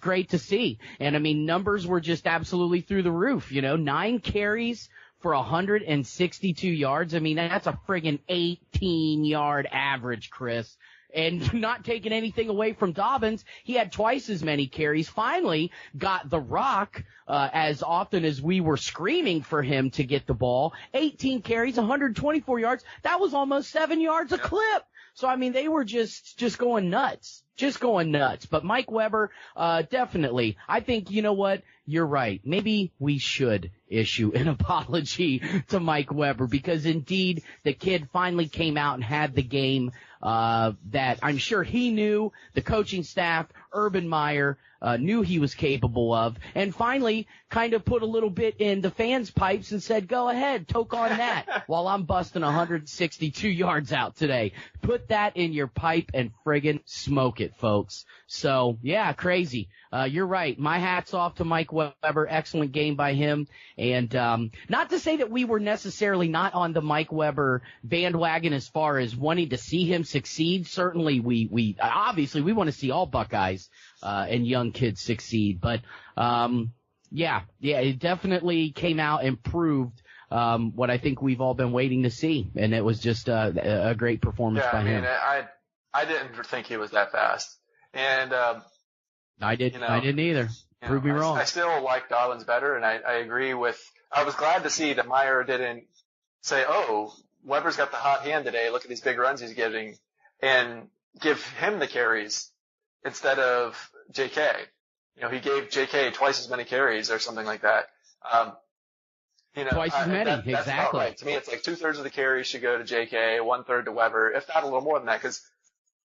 great to see. And I mean, numbers were just absolutely through the roof. 9 carries for 162 yards. I mean, that's a friggin' 18-yard average, Chris. And not taking anything away from Dobbins, he had twice as many carries. Finally got the rock as often as we were screaming for him to get the ball. 18 carries, 124 yards. That was almost 7 yards a clip. So, I mean, they were just going nuts. Just going nuts. But Mike Weber, definitely. I think, you know what? You're right. Maybe we should issue an apology to Mike Weber, because indeed the kid finally came out and had the game that I'm sure he knew, the coaching staff, Urban Meyer, knew he was capable of, and finally kind of put a little bit in the fans' pipes and said, go ahead, toke on that while I'm busting 162 yards out today. Put that in your pipe and friggin' smoke it, folks. So, yeah, crazy. You're right. My hat's off to Mike Weber. Excellent game by him. And not to say that we were necessarily not on the Mike Weber bandwagon as far as wanting to see him succeed. Certainly, we obviously we want to see all Buckeyes and young kids succeed. But yeah, it definitely came out and proved what I think we've all been waiting to see, and it was just a great performance by him. I didn't think he was that fast, and I didn't either. Prove me wrong. I still like Dobbins better, and I agree with. I was glad to see that Meyer didn't say, "Oh, Weber's got the hot hand today. Look at these big runs he's getting," and give him the carries instead of J.K. He gave J.K. twice as many carries or something like that. Twice as many, that's exactly. About right. To me, it's like 2/3 of the carries should go to J.K., 1/3 to Weber, if not a little more than that, because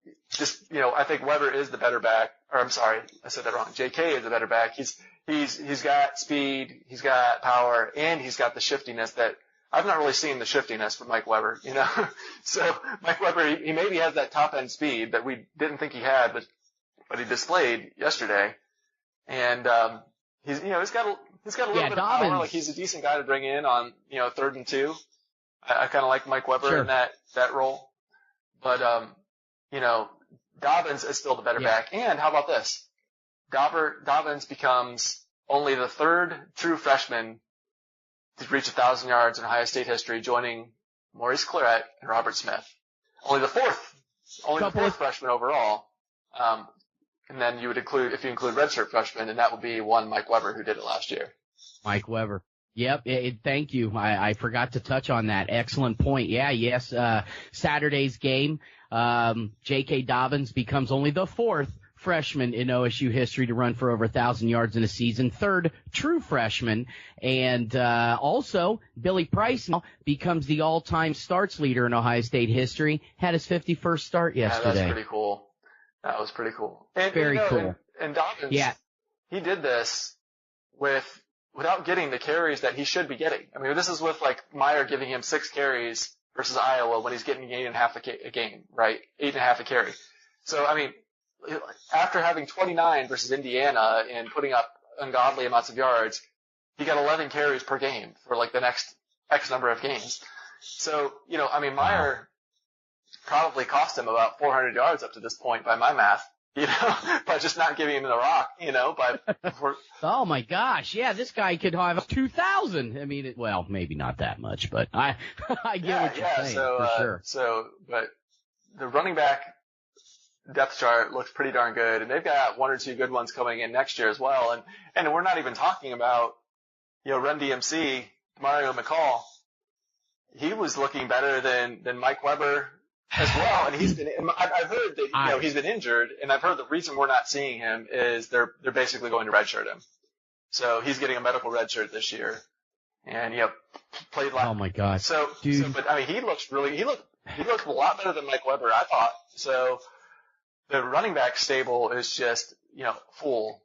I think Weber is the better back. Or I'm sorry, I said that wrong. J.K. is the better back. He's got speed, he's got power, and he's got the shiftiness that I've not really seen the shiftiness from Mike Weber. So Mike Weber, he maybe has that top end speed that we didn't think he had, but he displayed yesterday, and he's got a little bit of power. Like, he's a decent guy to bring in on 3rd and 2. I kind of like Mike Weber in that role, but Dobbins is still the better back. And how about this? Dobbins becomes only the 3rd true freshman to reach 1,000 yards in Ohio State history, joining Maurice Claret and Robert Smith. Only the 4th freshman overall. And then you would include, if you include redshirt freshmen, and that would be one Mike Weber who did it last year. Mike Weber. Yep. Thank you. I forgot to touch on that. Excellent point. Yeah. Yes. Saturday's game. J.K. Dobbins becomes only the 4th freshman in OSU history to run for over 1,000 yards in a season, 3rd true freshman, and also Billy Price now becomes the all-time starts leader in Ohio State history. Had his 51st start yesterday. Yeah, that's pretty cool. That was pretty cool. And, very cool. And Dobbins, he did this without getting the carries that he should be getting. I mean, this is with Meyer giving him 6 carries versus Iowa when he's getting 8.5 a game, right? 8.5 a carry. So, I mean, after having 29 versus Indiana and putting up ungodly amounts of yards, he got 11 carries per game for the next X number of games. So, Meyer probably cost him about 400 yards up to this point by my math, by just not giving him the rock, Oh my gosh. Yeah. This guy could have 2,000. I mean, maybe not that much, but I get what you're saying. For sure. But the running back depth chart looks pretty darn good, and they've got 1 or 2 good ones coming in next year as well. And we're not even talking about, Run DMC, Mario McCall. he was looking better than Mike Weber as well. And I've heard that, he's been injured, and I've heard the reason we're not seeing him is they're basically going to redshirt him. So he's getting a medical redshirt this year. And, played last. Oh my God. But I mean, he looked a lot better than Mike Weber, I thought. So the running back stable is just, full,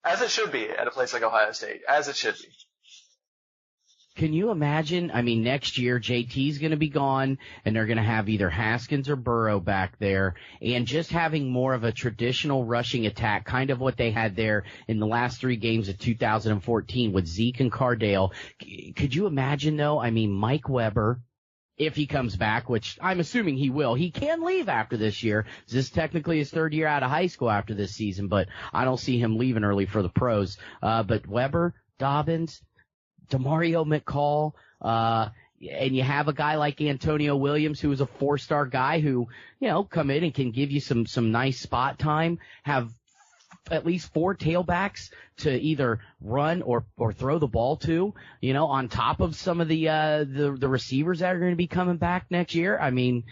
as it should be at a place like Ohio State, as it should be. Can you imagine? I mean, next year JT's going to be gone, and they're going to have either Haskins or Burrow back there, and just having more of a traditional rushing attack, kind of what they had there in the last 3 games of 2014 with Zeke and Cardale. Could you imagine, though? I mean, Mike Weber, if he comes back, which I'm assuming he will, he can leave after this year. This is technically his 3rd year out of high school after this season, but I don't see him leaving early for the pros. But Weber, Dobbins, DeMario McCall, and you have a guy like Antonio Williams, who is a 4-star guy who, come in and can give you some nice spot time, have at least 4 tailbacks to either run or throw the ball to, on top of some of the receivers that are going to be coming back next year. I mean,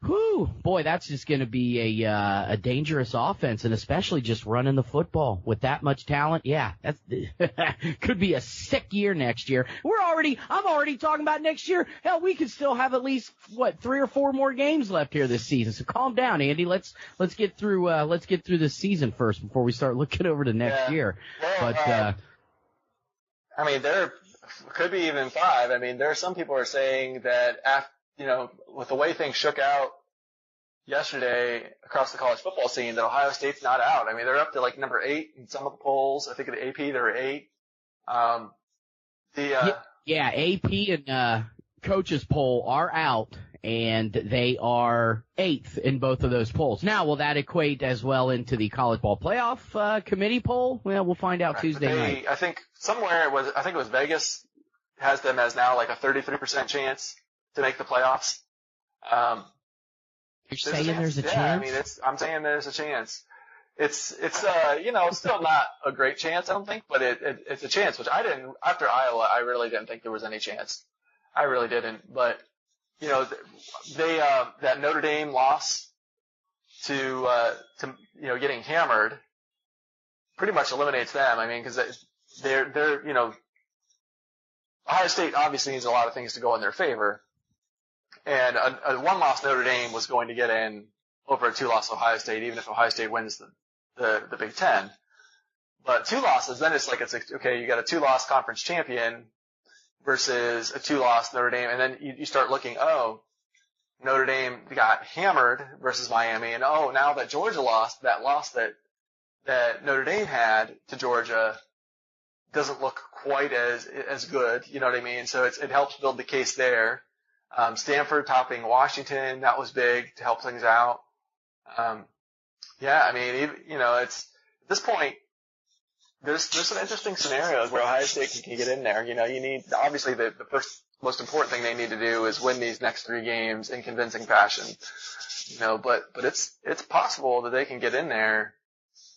whew, boy, that's just going to be a dangerous offense, and especially just running the football with that much talent. Yeah, that's could be a sick year next year. I'm already talking about next year. Hell, we could still have at least 3 or 4 more games left here this season. So calm down, Andy. Let's get through this season first before we start looking over to next year. Well, but I mean, there could be even 5. I mean, there are some people are saying that after, with the way things shook out yesterday across the college football scene, that Ohio State's not out. I mean, they're up to like number 8 in some of the polls. I think at the AP they're 8. AP and coaches poll are out, and they are 8th in both of those polls. Now, will that equate as well into the college ball playoff committee poll? Well, we'll find out Tuesday night. I think somewhere it was Vegas has them as now like a 33% chance to make the playoffs. You're saying there's a chance? I mean, I'm saying there's a chance. It's still not a great chance, I don't think, but it's a chance, which after Iowa, I really didn't think there was any chance. I really didn't. But, that Notre Dame loss to getting hammered pretty much eliminates them. I mean, because they're Ohio State obviously needs a lot of things to go in their favor. And a 1-loss Notre Dame was going to get in over a 2-loss Ohio State, even if Ohio State wins the Big Ten. But 2 losses, then it's okay, you got a 2-loss conference champion versus a 2-loss Notre Dame, and then you start looking, Notre Dame got hammered versus Miami, and now that Georgia lost, that loss that Notre Dame had to Georgia doesn't look quite as good, you know what I mean? So it helps build the case there. Stanford topping Washington, that was big to help things out. I mean, it's at this point, there's some interesting scenarios where Ohio State can get in there. You need, obviously the first most important thing they need to do is win these next 3 games in convincing fashion. But it's possible that they can get in there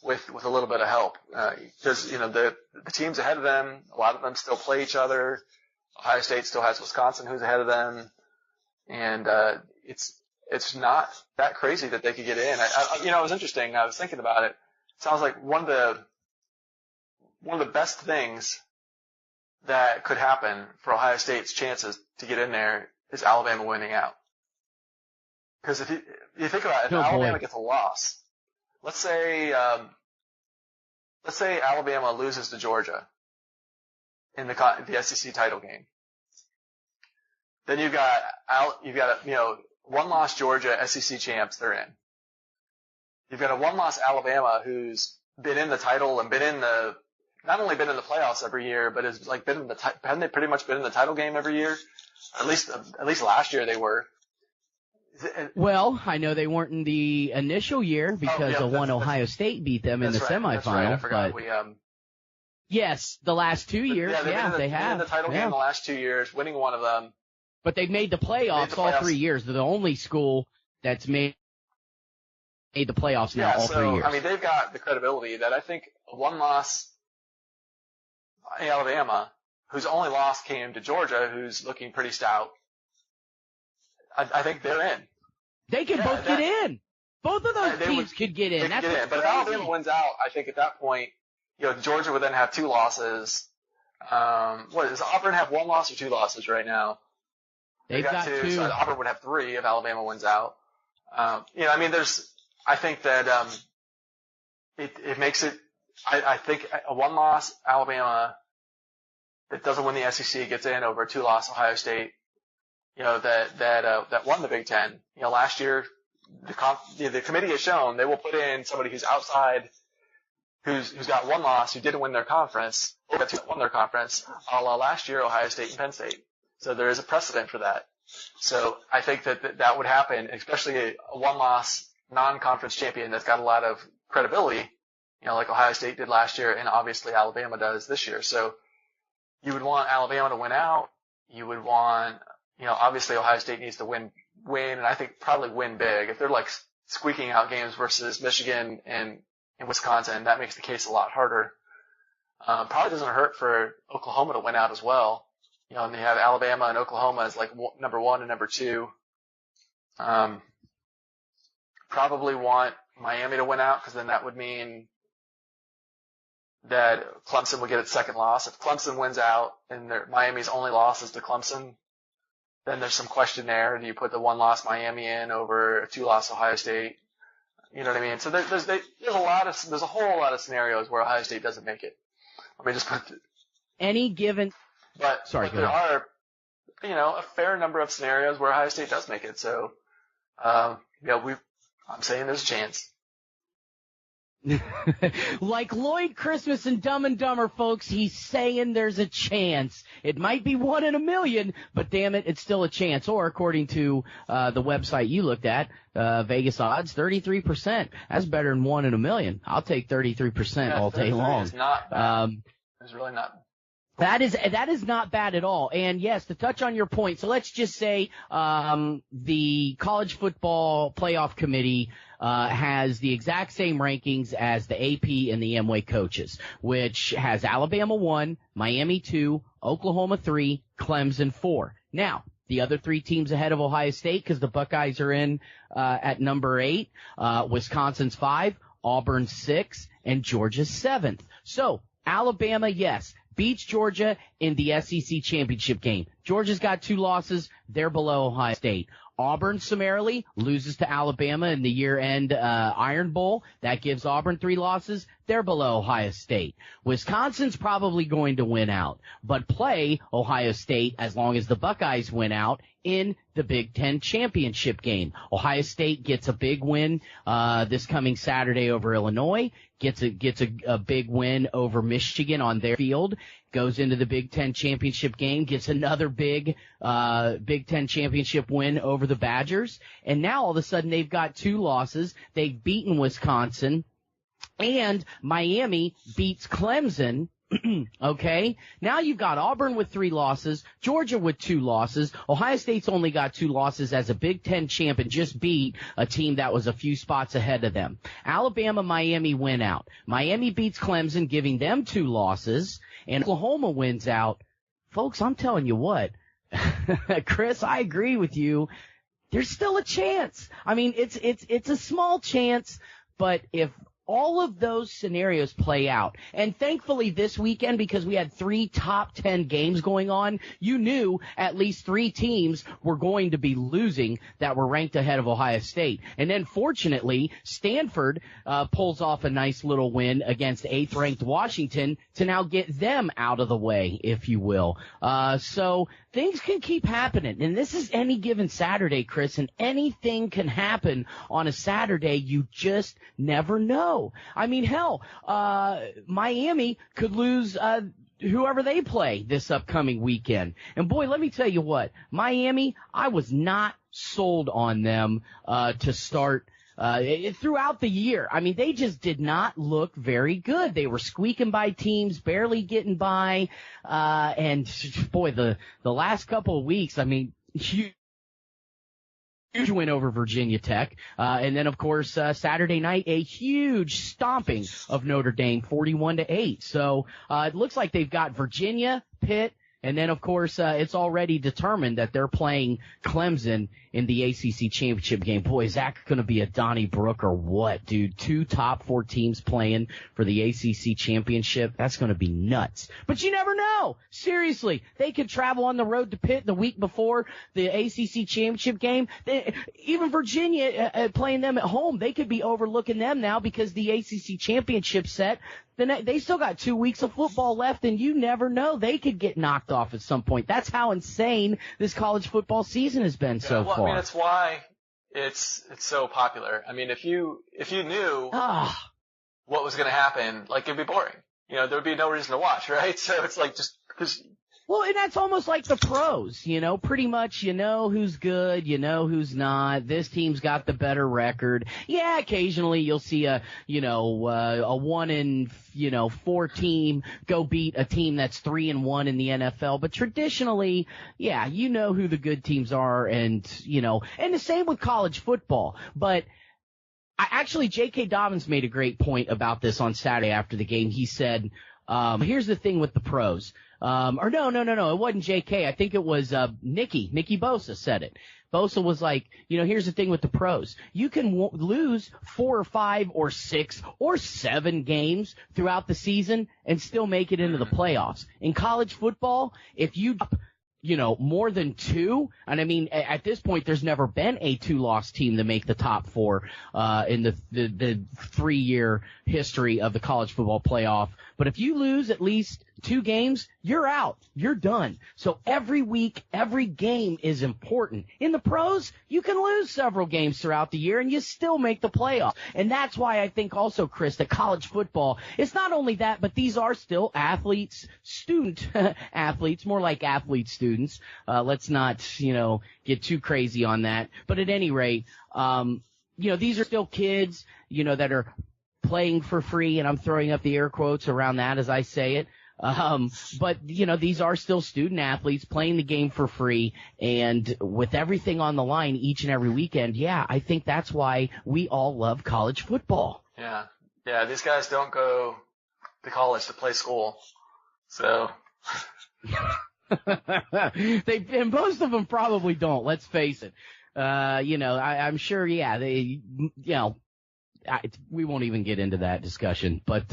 with a little bit of help. Because, the teams ahead of them, a lot of them still play each other. Ohio State still has Wisconsin who's ahead of them. And, it's not that crazy that they could get in. It was interesting. I was thinking about it. It sounds like one of the best things that could happen for Ohio State's chances to get in there is Alabama winning out. Because if you think about it, if Alabama gets a loss, let's say Alabama loses to Georgia in the SEC title game. Then you've got 1-loss Georgia SEC champs, they're in. You've got a 1-loss Alabama who's been in the title and not only been in the playoffs every year, but has haven't they pretty much been in the title game every year? At least last year they were. Well, I know they weren't in the initial year because Ohio State beat them in the semifinal. That's right. I forgot. Yes, the last 2 years. They have. In the title game the last 2 years, winning one of them. But they've made the playoffs all 3 years. They're the only school that's made the playoffs now all 3 years. I mean, they've got the credibility that I think a 1-loss Alabama, whose only loss came to Georgia, who's looking pretty stout. I think they're in. They can both get in. Both of those teams could get in. That's what's But if Alabama wins out, I think at that point, Georgia would then have 2 losses. What does Auburn have 1 loss or 2 losses right now? They've got 2. So Auburn would have 3 if Alabama wins out. I think that it makes it. I think a 1-loss Alabama that doesn't win the SEC gets in over a 2-loss Ohio State. That won the Big Ten. Last year the committee has shown they will put in somebody who's outside, who's got 1 loss, who didn't win their conference, or got 2 that won their conference, a la last year Ohio State and Penn State. So there is a precedent for that. So I think that would happen, especially a 1-loss non-conference champion that's got a lot of credibility, like Ohio State did last year, and obviously Alabama does this year. So you would want Alabama to win out. You would want, obviously Ohio State needs to win, and I think probably win big. If they're like squeaking out games versus Michigan and Wisconsin, that makes the case a lot harder. Probably doesn't hurt for Oklahoma to win out as well. And they have Alabama and Oklahoma as like number 1 and number 2. Probably want Miami to win out, because then that would mean that Clemson would get its 2nd loss. If Clemson wins out and Miami's only loss is to Clemson, then there's some question there. Do you put the 1-loss Miami in over a 2-loss Ohio State? You know what I mean? So there's a whole lot of scenarios where Ohio State doesn't make it. Let me just put any given. But there are, a fair number of scenarios where Ohio State does make it. So, I'm saying there's a chance. Like Lloyd Christmas and Dumb and Dumber, folks, he's saying there's a chance. It might be 1 in a million, but damn it, it's still a chance. Or according to the website you looked at, Vegas odds, 33%. That's better than 1 in a million. I'll take 33% all day long. It's not bad. It's really not. That is not bad at all. And yes, to touch on your point, so let's just say the college football playoff committee has the exact same rankings as the AP and the Amway coaches, which has Alabama 1, Miami 2, Oklahoma 3, Clemson 4. Now, the other 3 teams ahead of Ohio State, because the Buckeyes are in at number 8, Wisconsin's 5, Auburn's 6, and Georgia's 7th. So Alabama, yes, beats Georgia in the SEC championship game. Georgia's got 2 losses. They're below Ohio State. Auburn summarily loses to Alabama in the year-end Iron Bowl. That gives Auburn 3 losses. They're below Ohio State. Wisconsin's probably going to win out, but play Ohio State as long as the Buckeyes win out in the Big Ten championship game. Ohio State gets a big win this coming Saturday over Illinois, gets a big win over Michigan on their field, goes into the Big Ten championship game, gets another big Big Ten championship win over the Badgers, and now all of a sudden they've got 2 losses. They've beaten Wisconsin, and Miami beats Clemson. Okay, now you've got Auburn with 3 losses, Georgia with 2 losses. Ohio State's only got 2 losses as a Big Ten champ and just beat a team that was a few spots ahead of them. Alabama, Miami win out. Miami beats Clemson, giving them 2 losses, and Oklahoma wins out. Folks, I'm telling you what, Chris, I agree with you. There's still a chance. I mean, it's a small chance, but if all of those scenarios play out. And thankfully this weekend, because we had 3 top 10 games going on, you knew at least 3 teams were going to be losing that were ranked ahead of Ohio State. And then fortunately, Stanford pulls off a nice little win against 8th ranked Washington to now get them out of the way, if you will. So things can keep happening. And this is any given Saturday, Chris, and anything can happen on a Saturday. You just never know. I mean, hell, Miami could lose whoever they play this upcoming weekend. And boy, let me tell you what, Miami, I was not sold on them to start throughout the year. I mean, they just did not look very good. They were squeaking by teams, barely getting by, and boy, the last couple of weeks, I mean, huge win over Virginia Tech. And then, of course, Saturday night, a huge stomping of Notre Dame, 41-8. So it looks like they've got Virginia, Pitt, And then, of course, it's already determined that they're playing Clemson in the ACC championship game. Boy, is that going to be a Donnybrook or what, dude? 2 top 4 teams playing for the ACC championship. That's going to be nuts. But you never know. Seriously, they could travel on the road to Pitt the week before the ACC championship game. Even Virginia playing them at home, they could be overlooking them now because the ACC championship set. They still got 2 weeks of football left, and you never know. They could get knocked off at some point. That's how insane this college football season has been so far. I mean, that's why it's so popular. I mean, if you knew what was going to happen, like, it'd be boring. You know, there would be no reason to watch, right? So it's like just because. Well, and that's almost like the pros, you know, pretty much you know who's good, you know who's not. This team's got the better record. Yeah, occasionally you'll see a 1-4 team go beat a team that's 3-1 in the NFL. But traditionally, yeah, you know who the good teams are and, you know, and the same with college football. But actually, J.K. Dobbins made a great point about this on Saturday after the game. He said, here's the thing with the pros. No, it wasn't JK. I think it was, Nicky Bosa said it. Bosa was like, you know, here's the thing with the pros. You can lose 4 or 5 or 6 or 7 games throughout the season and still make it into the playoffs. In college football, if you, you know, more than 2, and I mean, at this point, there's never been a 2-loss team to make the top 4, in the 3-year history of the college football playoff. But if you lose at least 2 games, you're out. You're done. So every week, every game is important. In the pros, you can lose several games throughout the year and you still make the playoffs. And that's why I think also, Chris, that college football, it's not only that, but these are still athletes, student athletes, more like athlete students. Let's not, you know, get too crazy on that. But at any rate, you know, these are still kids, you know, that are playing for free, and I'm throwing up the air quotes around that as I say it. But, you know, these are still student athletes playing the game for free, and with everything on the line each and every weekend, yeah, I think that's why we all love college football. Yeah, these guys don't go to college to play school, so. And most of them probably don't, let's face it. You know, I'm sure, yeah, they, you know, we won't even get into that discussion, but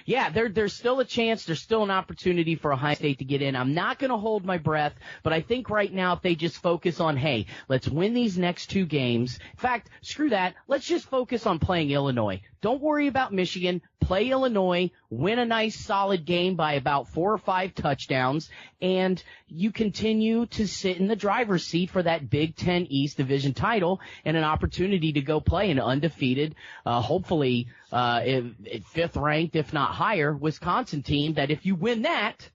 yeah, there's still a chance. There's still an opportunity for Ohio State to get in. I'm not going to hold my breath, but I think right now if they just focus on, hey, let's win these next 2 games. In fact, screw that. Let's just focus on playing Illinois. Don't worry about Michigan. Play Illinois, win a nice solid game by about 4 or 5 touchdowns, and you continue to sit in the driver's seat for that Big Ten East Division title and an opportunity to go play an undefeated, hopefully 5th ranked, if not higher, Wisconsin team that if you win that,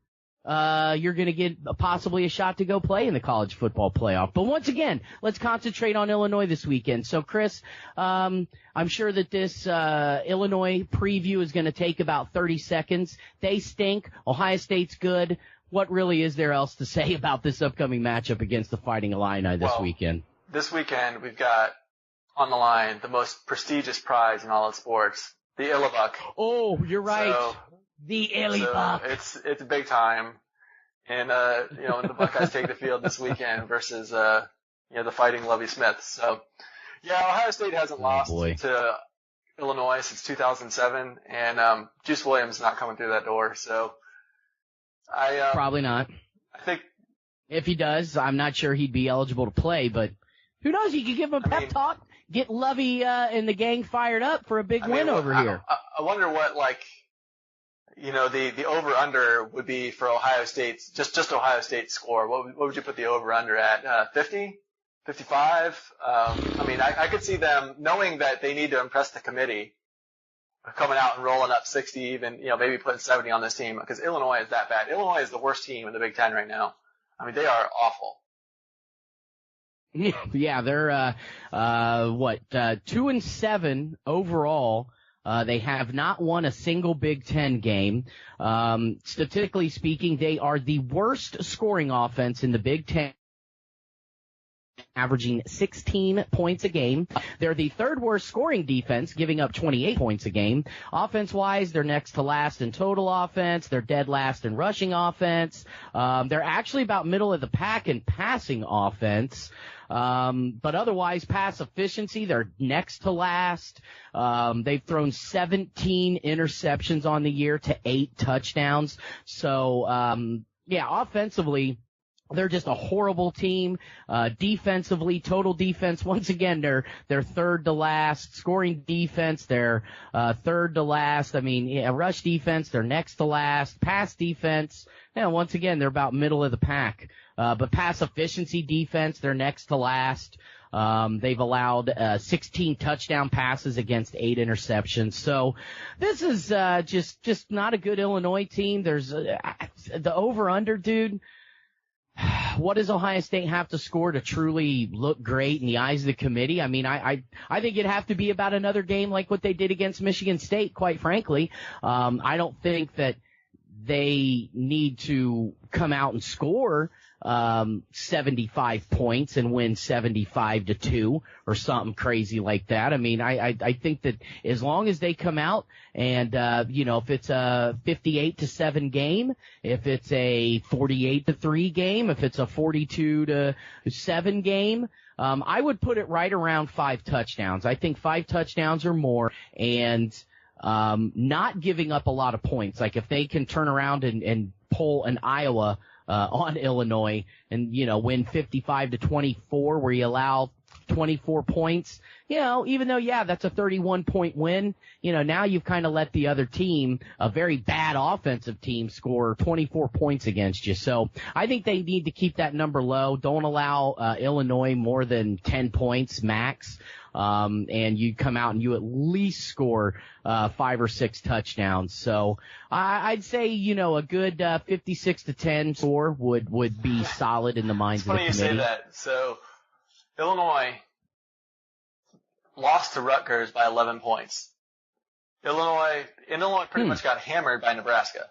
you're going to get possibly a shot to go play in the college football playoff. But once again, let's concentrate on Illinois this weekend. So, Chris, I'm sure that this Illinois preview is going to take about 30 seconds. They stink. Ohio State's good. What really is there else to say about this upcoming matchup against the Fighting Illini this weekend? This weekend, we've got on the line the most prestigious prize in all of sports, the Illibuck. Oh, you're right. So, the Illibuck. It's big time. And, you know, the Buckeyes take the field this weekend versus, you know, the Fighting Lovie Smiths. So, yeah, Ohio State hasn't lost to Illinois since 2007, and Juice Williams is not coming through that door. So, probably not. I think if he does, I'm not sure he'd be eligible to play, but who knows? You could give him a pep talk, get Lovie and the gang fired up for a big win over here. I wonder what, like, you know, the over-under would be for Ohio State's, just Ohio State's score. What would you put the over-under at? 50? 55? I mean, I could see them, knowing that they need to impress the committee, coming out and rolling up 60, even, you know, maybe putting 70 on this team, because Illinois is that bad. Illinois is the worst team in the Big Ten right now. I mean, they are awful. Yeah, they're 2-7 overall. They have not won a single Big Ten game. Statistically speaking, they are the worst scoring offense in the Big Ten. averaging 16 points a game. They're the third worst scoring defense, giving up 28 points a game. Offense-wise, they're next to last in total offense. They're dead last in rushing offense. They're actually about middle of the pack in passing offense. But otherwise, pass efficiency, they're next to last. They've thrown 17 interceptions on the year to 8 touchdowns. So, offensively, they're just a horrible team. Defensively, total defense, once again, they're third to last. Scoring defense, they're third to last. I mean, rush defense, they're next to last. Pass defense, once again, they're about middle of the pack. But pass efficiency defense, they're next to last. They've allowed 16 touchdown passes against 8 interceptions. So this is just not a good Illinois team. There's the over-under, dude. What does Ohio State have to score to truly look great in the eyes of the committee? I mean, I think it'd have to be about another game like what they did against Michigan State, quite frankly. I don't think that they need to come out and score 75 points and win 75-2 or something crazy like that. I mean, I think that as long as they come out and, if it's a 58-7 game, if it's a 48-3 game, if it's a 42-7 game, I would put it right around 5 touchdowns. I think 5 touchdowns or more, and not giving up a lot of points. Like if they can turn around and pull an Iowa on Illinois and, win 55-24 where you allow 24 points, even though, that's a 31-point win, now you've kind of let the other team, a very bad offensive team, score 24 points against you. So I think they need to keep that number low. Don't allow Illinois more than 10 points max. And you come out and you at least score 5 or 6 touchdowns. So I'd say, a good 56-10 score would be solid in the minds of the committee. It's funny you say that. So Illinois lost to Rutgers by 11 points. Illinois pretty much got hammered by Nebraska.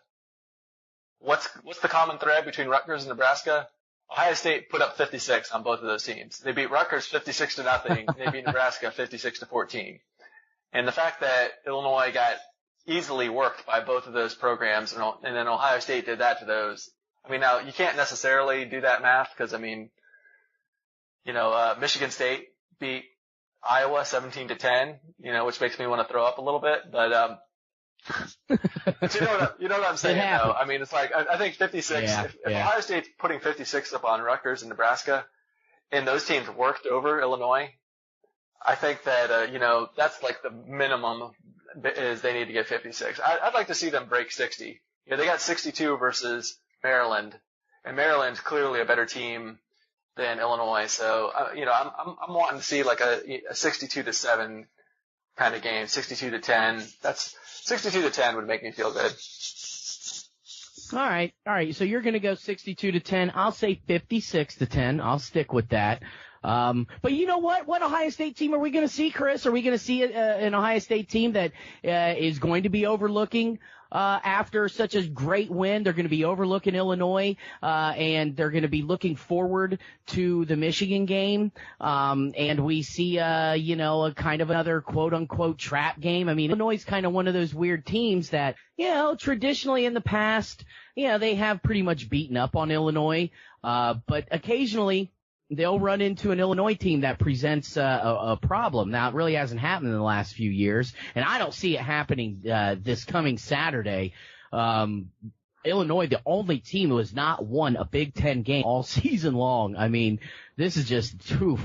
What's the common thread between Rutgers and Nebraska? Ohio State put up 56 on both of those teams. They beat Rutgers 56-0. They beat Nebraska 56-14. And the fact that Illinois got easily worked by both of those programs, and then Ohio State did that to those. I mean, now you can't necessarily do that math because, Michigan State beat Iowa 17-10, which makes me want to throw up a little bit, but, but you know what I'm saying, though. I mean, it's like, I think 56, if Ohio State's putting 56 up on Rutgers and Nebraska, and those teams worked over Illinois, I think that, that's like the minimum is they need to get 56. I'd like to see them break 60. They got 62 versus Maryland, and Maryland's clearly a better team than Illinois. So, I'm wanting to see like a 62-7 kind of game, 62-10. That's 62-10 would make me feel good. All right. So you're going to go 62-10. I'll say 56-10. I'll stick with that. But you know what? What Ohio State team are we going to see, Chris? Are we going to see an Ohio State team that is going to be overlooking after such a great win? They're going to be overlooking Illinois, and they're going to be looking forward to the Michigan game. And we see, a kind of another quote unquote trap game. I mean, Illinois is kind of one of those weird teams that, traditionally in the past, they have pretty much beaten up on Illinois. But occasionally they'll run into an Illinois team that presents a problem. Now, it really hasn't happened in the last few years, and I don't see it happening this coming Saturday. Illinois, the only team who has not won a Big Ten game all season long. I mean, this is just,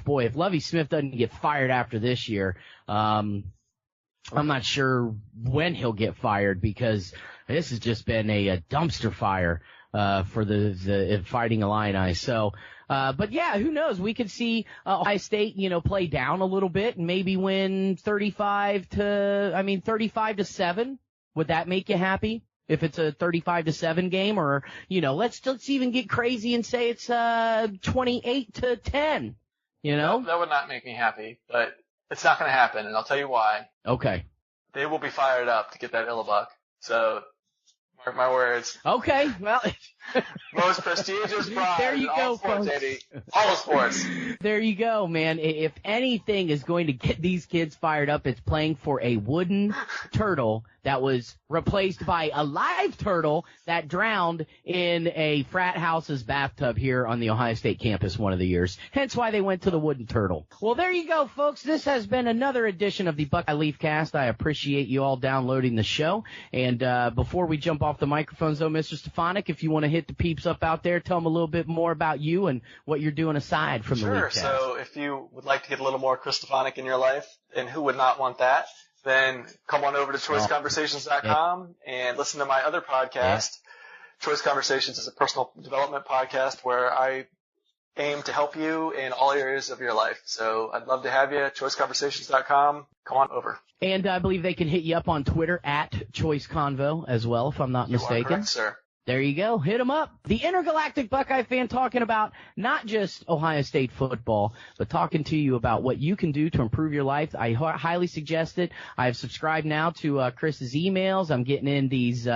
boy, if Lovie Smith doesn't get fired after this year, I'm not sure when he'll get fired, because this has just been a dumpster fire for the Fighting Illini. So, but yeah, who knows? We could see Ohio State, play down a little bit and maybe win 35-7. Would that make you happy if it's a 35-7 game? Or, let's even get crazy and say it's 28-10. That would not make me happy, but it's not going to happen, and I'll tell you why. Okay. They will be fired up to get that Illabuck. So Mark my words. Okay, well. Most prestigious prize. There you go, sports, folks. Eddie. All sports. There you go, man. If anything is going to get these kids fired up, it's playing for a wooden turtle that was replaced by a live turtle that drowned in a frat house's bathtub here on the Ohio State campus one of the years. Hence why they went to the wooden turtle. Well, there you go, folks. This has been another edition of the Buckeye Leaf Cast. I appreciate you all downloading the show. And before we jump off the microphones, though, Mr. Stefanick, if you want to hit the peeps up out there, tell them a little bit more about you and what you're doing aside from the Leaf Cast. Sure. So if you would like to get a little more Chris Stefanick in your life, and who would not want that, then come on over to choiceconversations.com and listen to my other podcast. Choice Conversations is a personal development podcast where I aim to help you in all areas of your life. So I'd love to have you. choiceconversations.com. Come on over. And I believe they can hit you up on Twitter at ChoiceConvo as well, if I'm not mistaken. You are correct, sir. There you go. Hit them up. The Intergalactic Buckeye Fan talking about not just Ohio State football, but talking to you about what you can do to improve your life. I highly suggest it. I've subscribed now to Chris's emails. I'm getting in these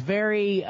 very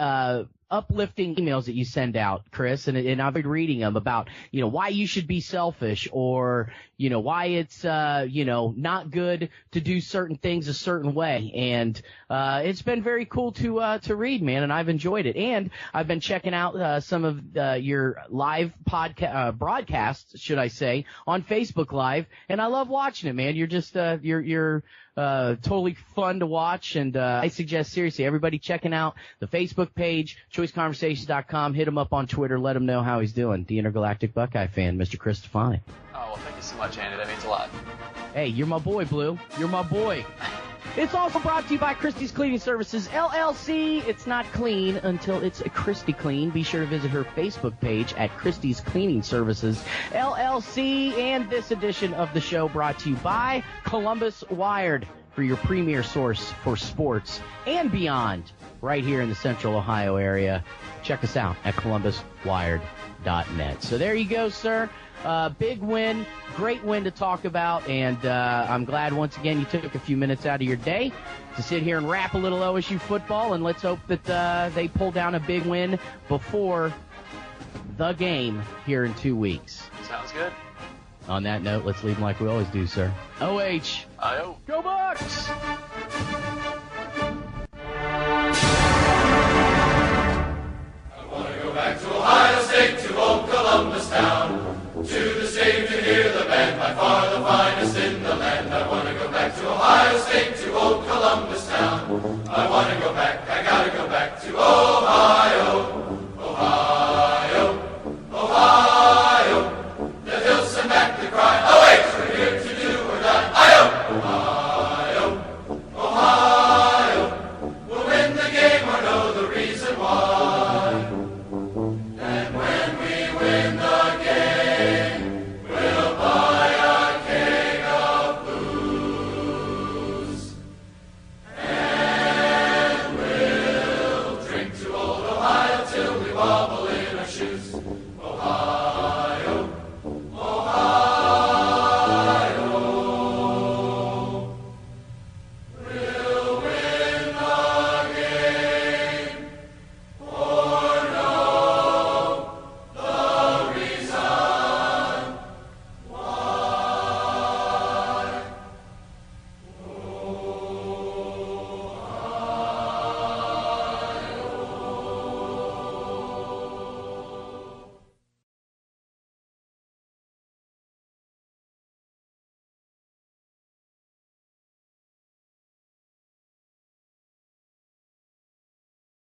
uplifting emails that you send out, Chris, and I've been reading them about, why you should be selfish or, why it's, not good to do certain things a certain way. And, it's been very cool to read, man, and I've enjoyed it. And I've been checking out, some of, your live broadcasts, should I say, on Facebook Live, and I love watching it, man. You're just, you're totally fun to watch, and I suggest seriously everybody checking out the Facebook page, choiceconversations.com. Hit him up on Twitter. Let him know how he's doing. The Intergalactic Buckeye Fan, Mr. Chris Stefanick. Oh, well, thank you so much, Andy. That means a lot. Hey, you're my boy, Blue. You're my boy. It's also brought to you by Christie's Cleaning Services, LLC. It's not clean until it's Christy Clean. Be sure to visit her Facebook page at Christie's Cleaning Services, LLC. And this edition of the show brought to you by Columbus Wired, for your premier source for sports and beyond right here in the Central Ohio area. Check us out at columbuswired.net. So there you go, sir. Big win, great win to talk about, and I'm glad once again you took a few minutes out of your day to sit here and wrap a little OSU football, and let's hope that they pull down a big win before the game here in 2 weeks. Sounds good. On that note, let's leave them like we always do, sir. OH. I-O. Go Bucks! I want to go back to Ohio.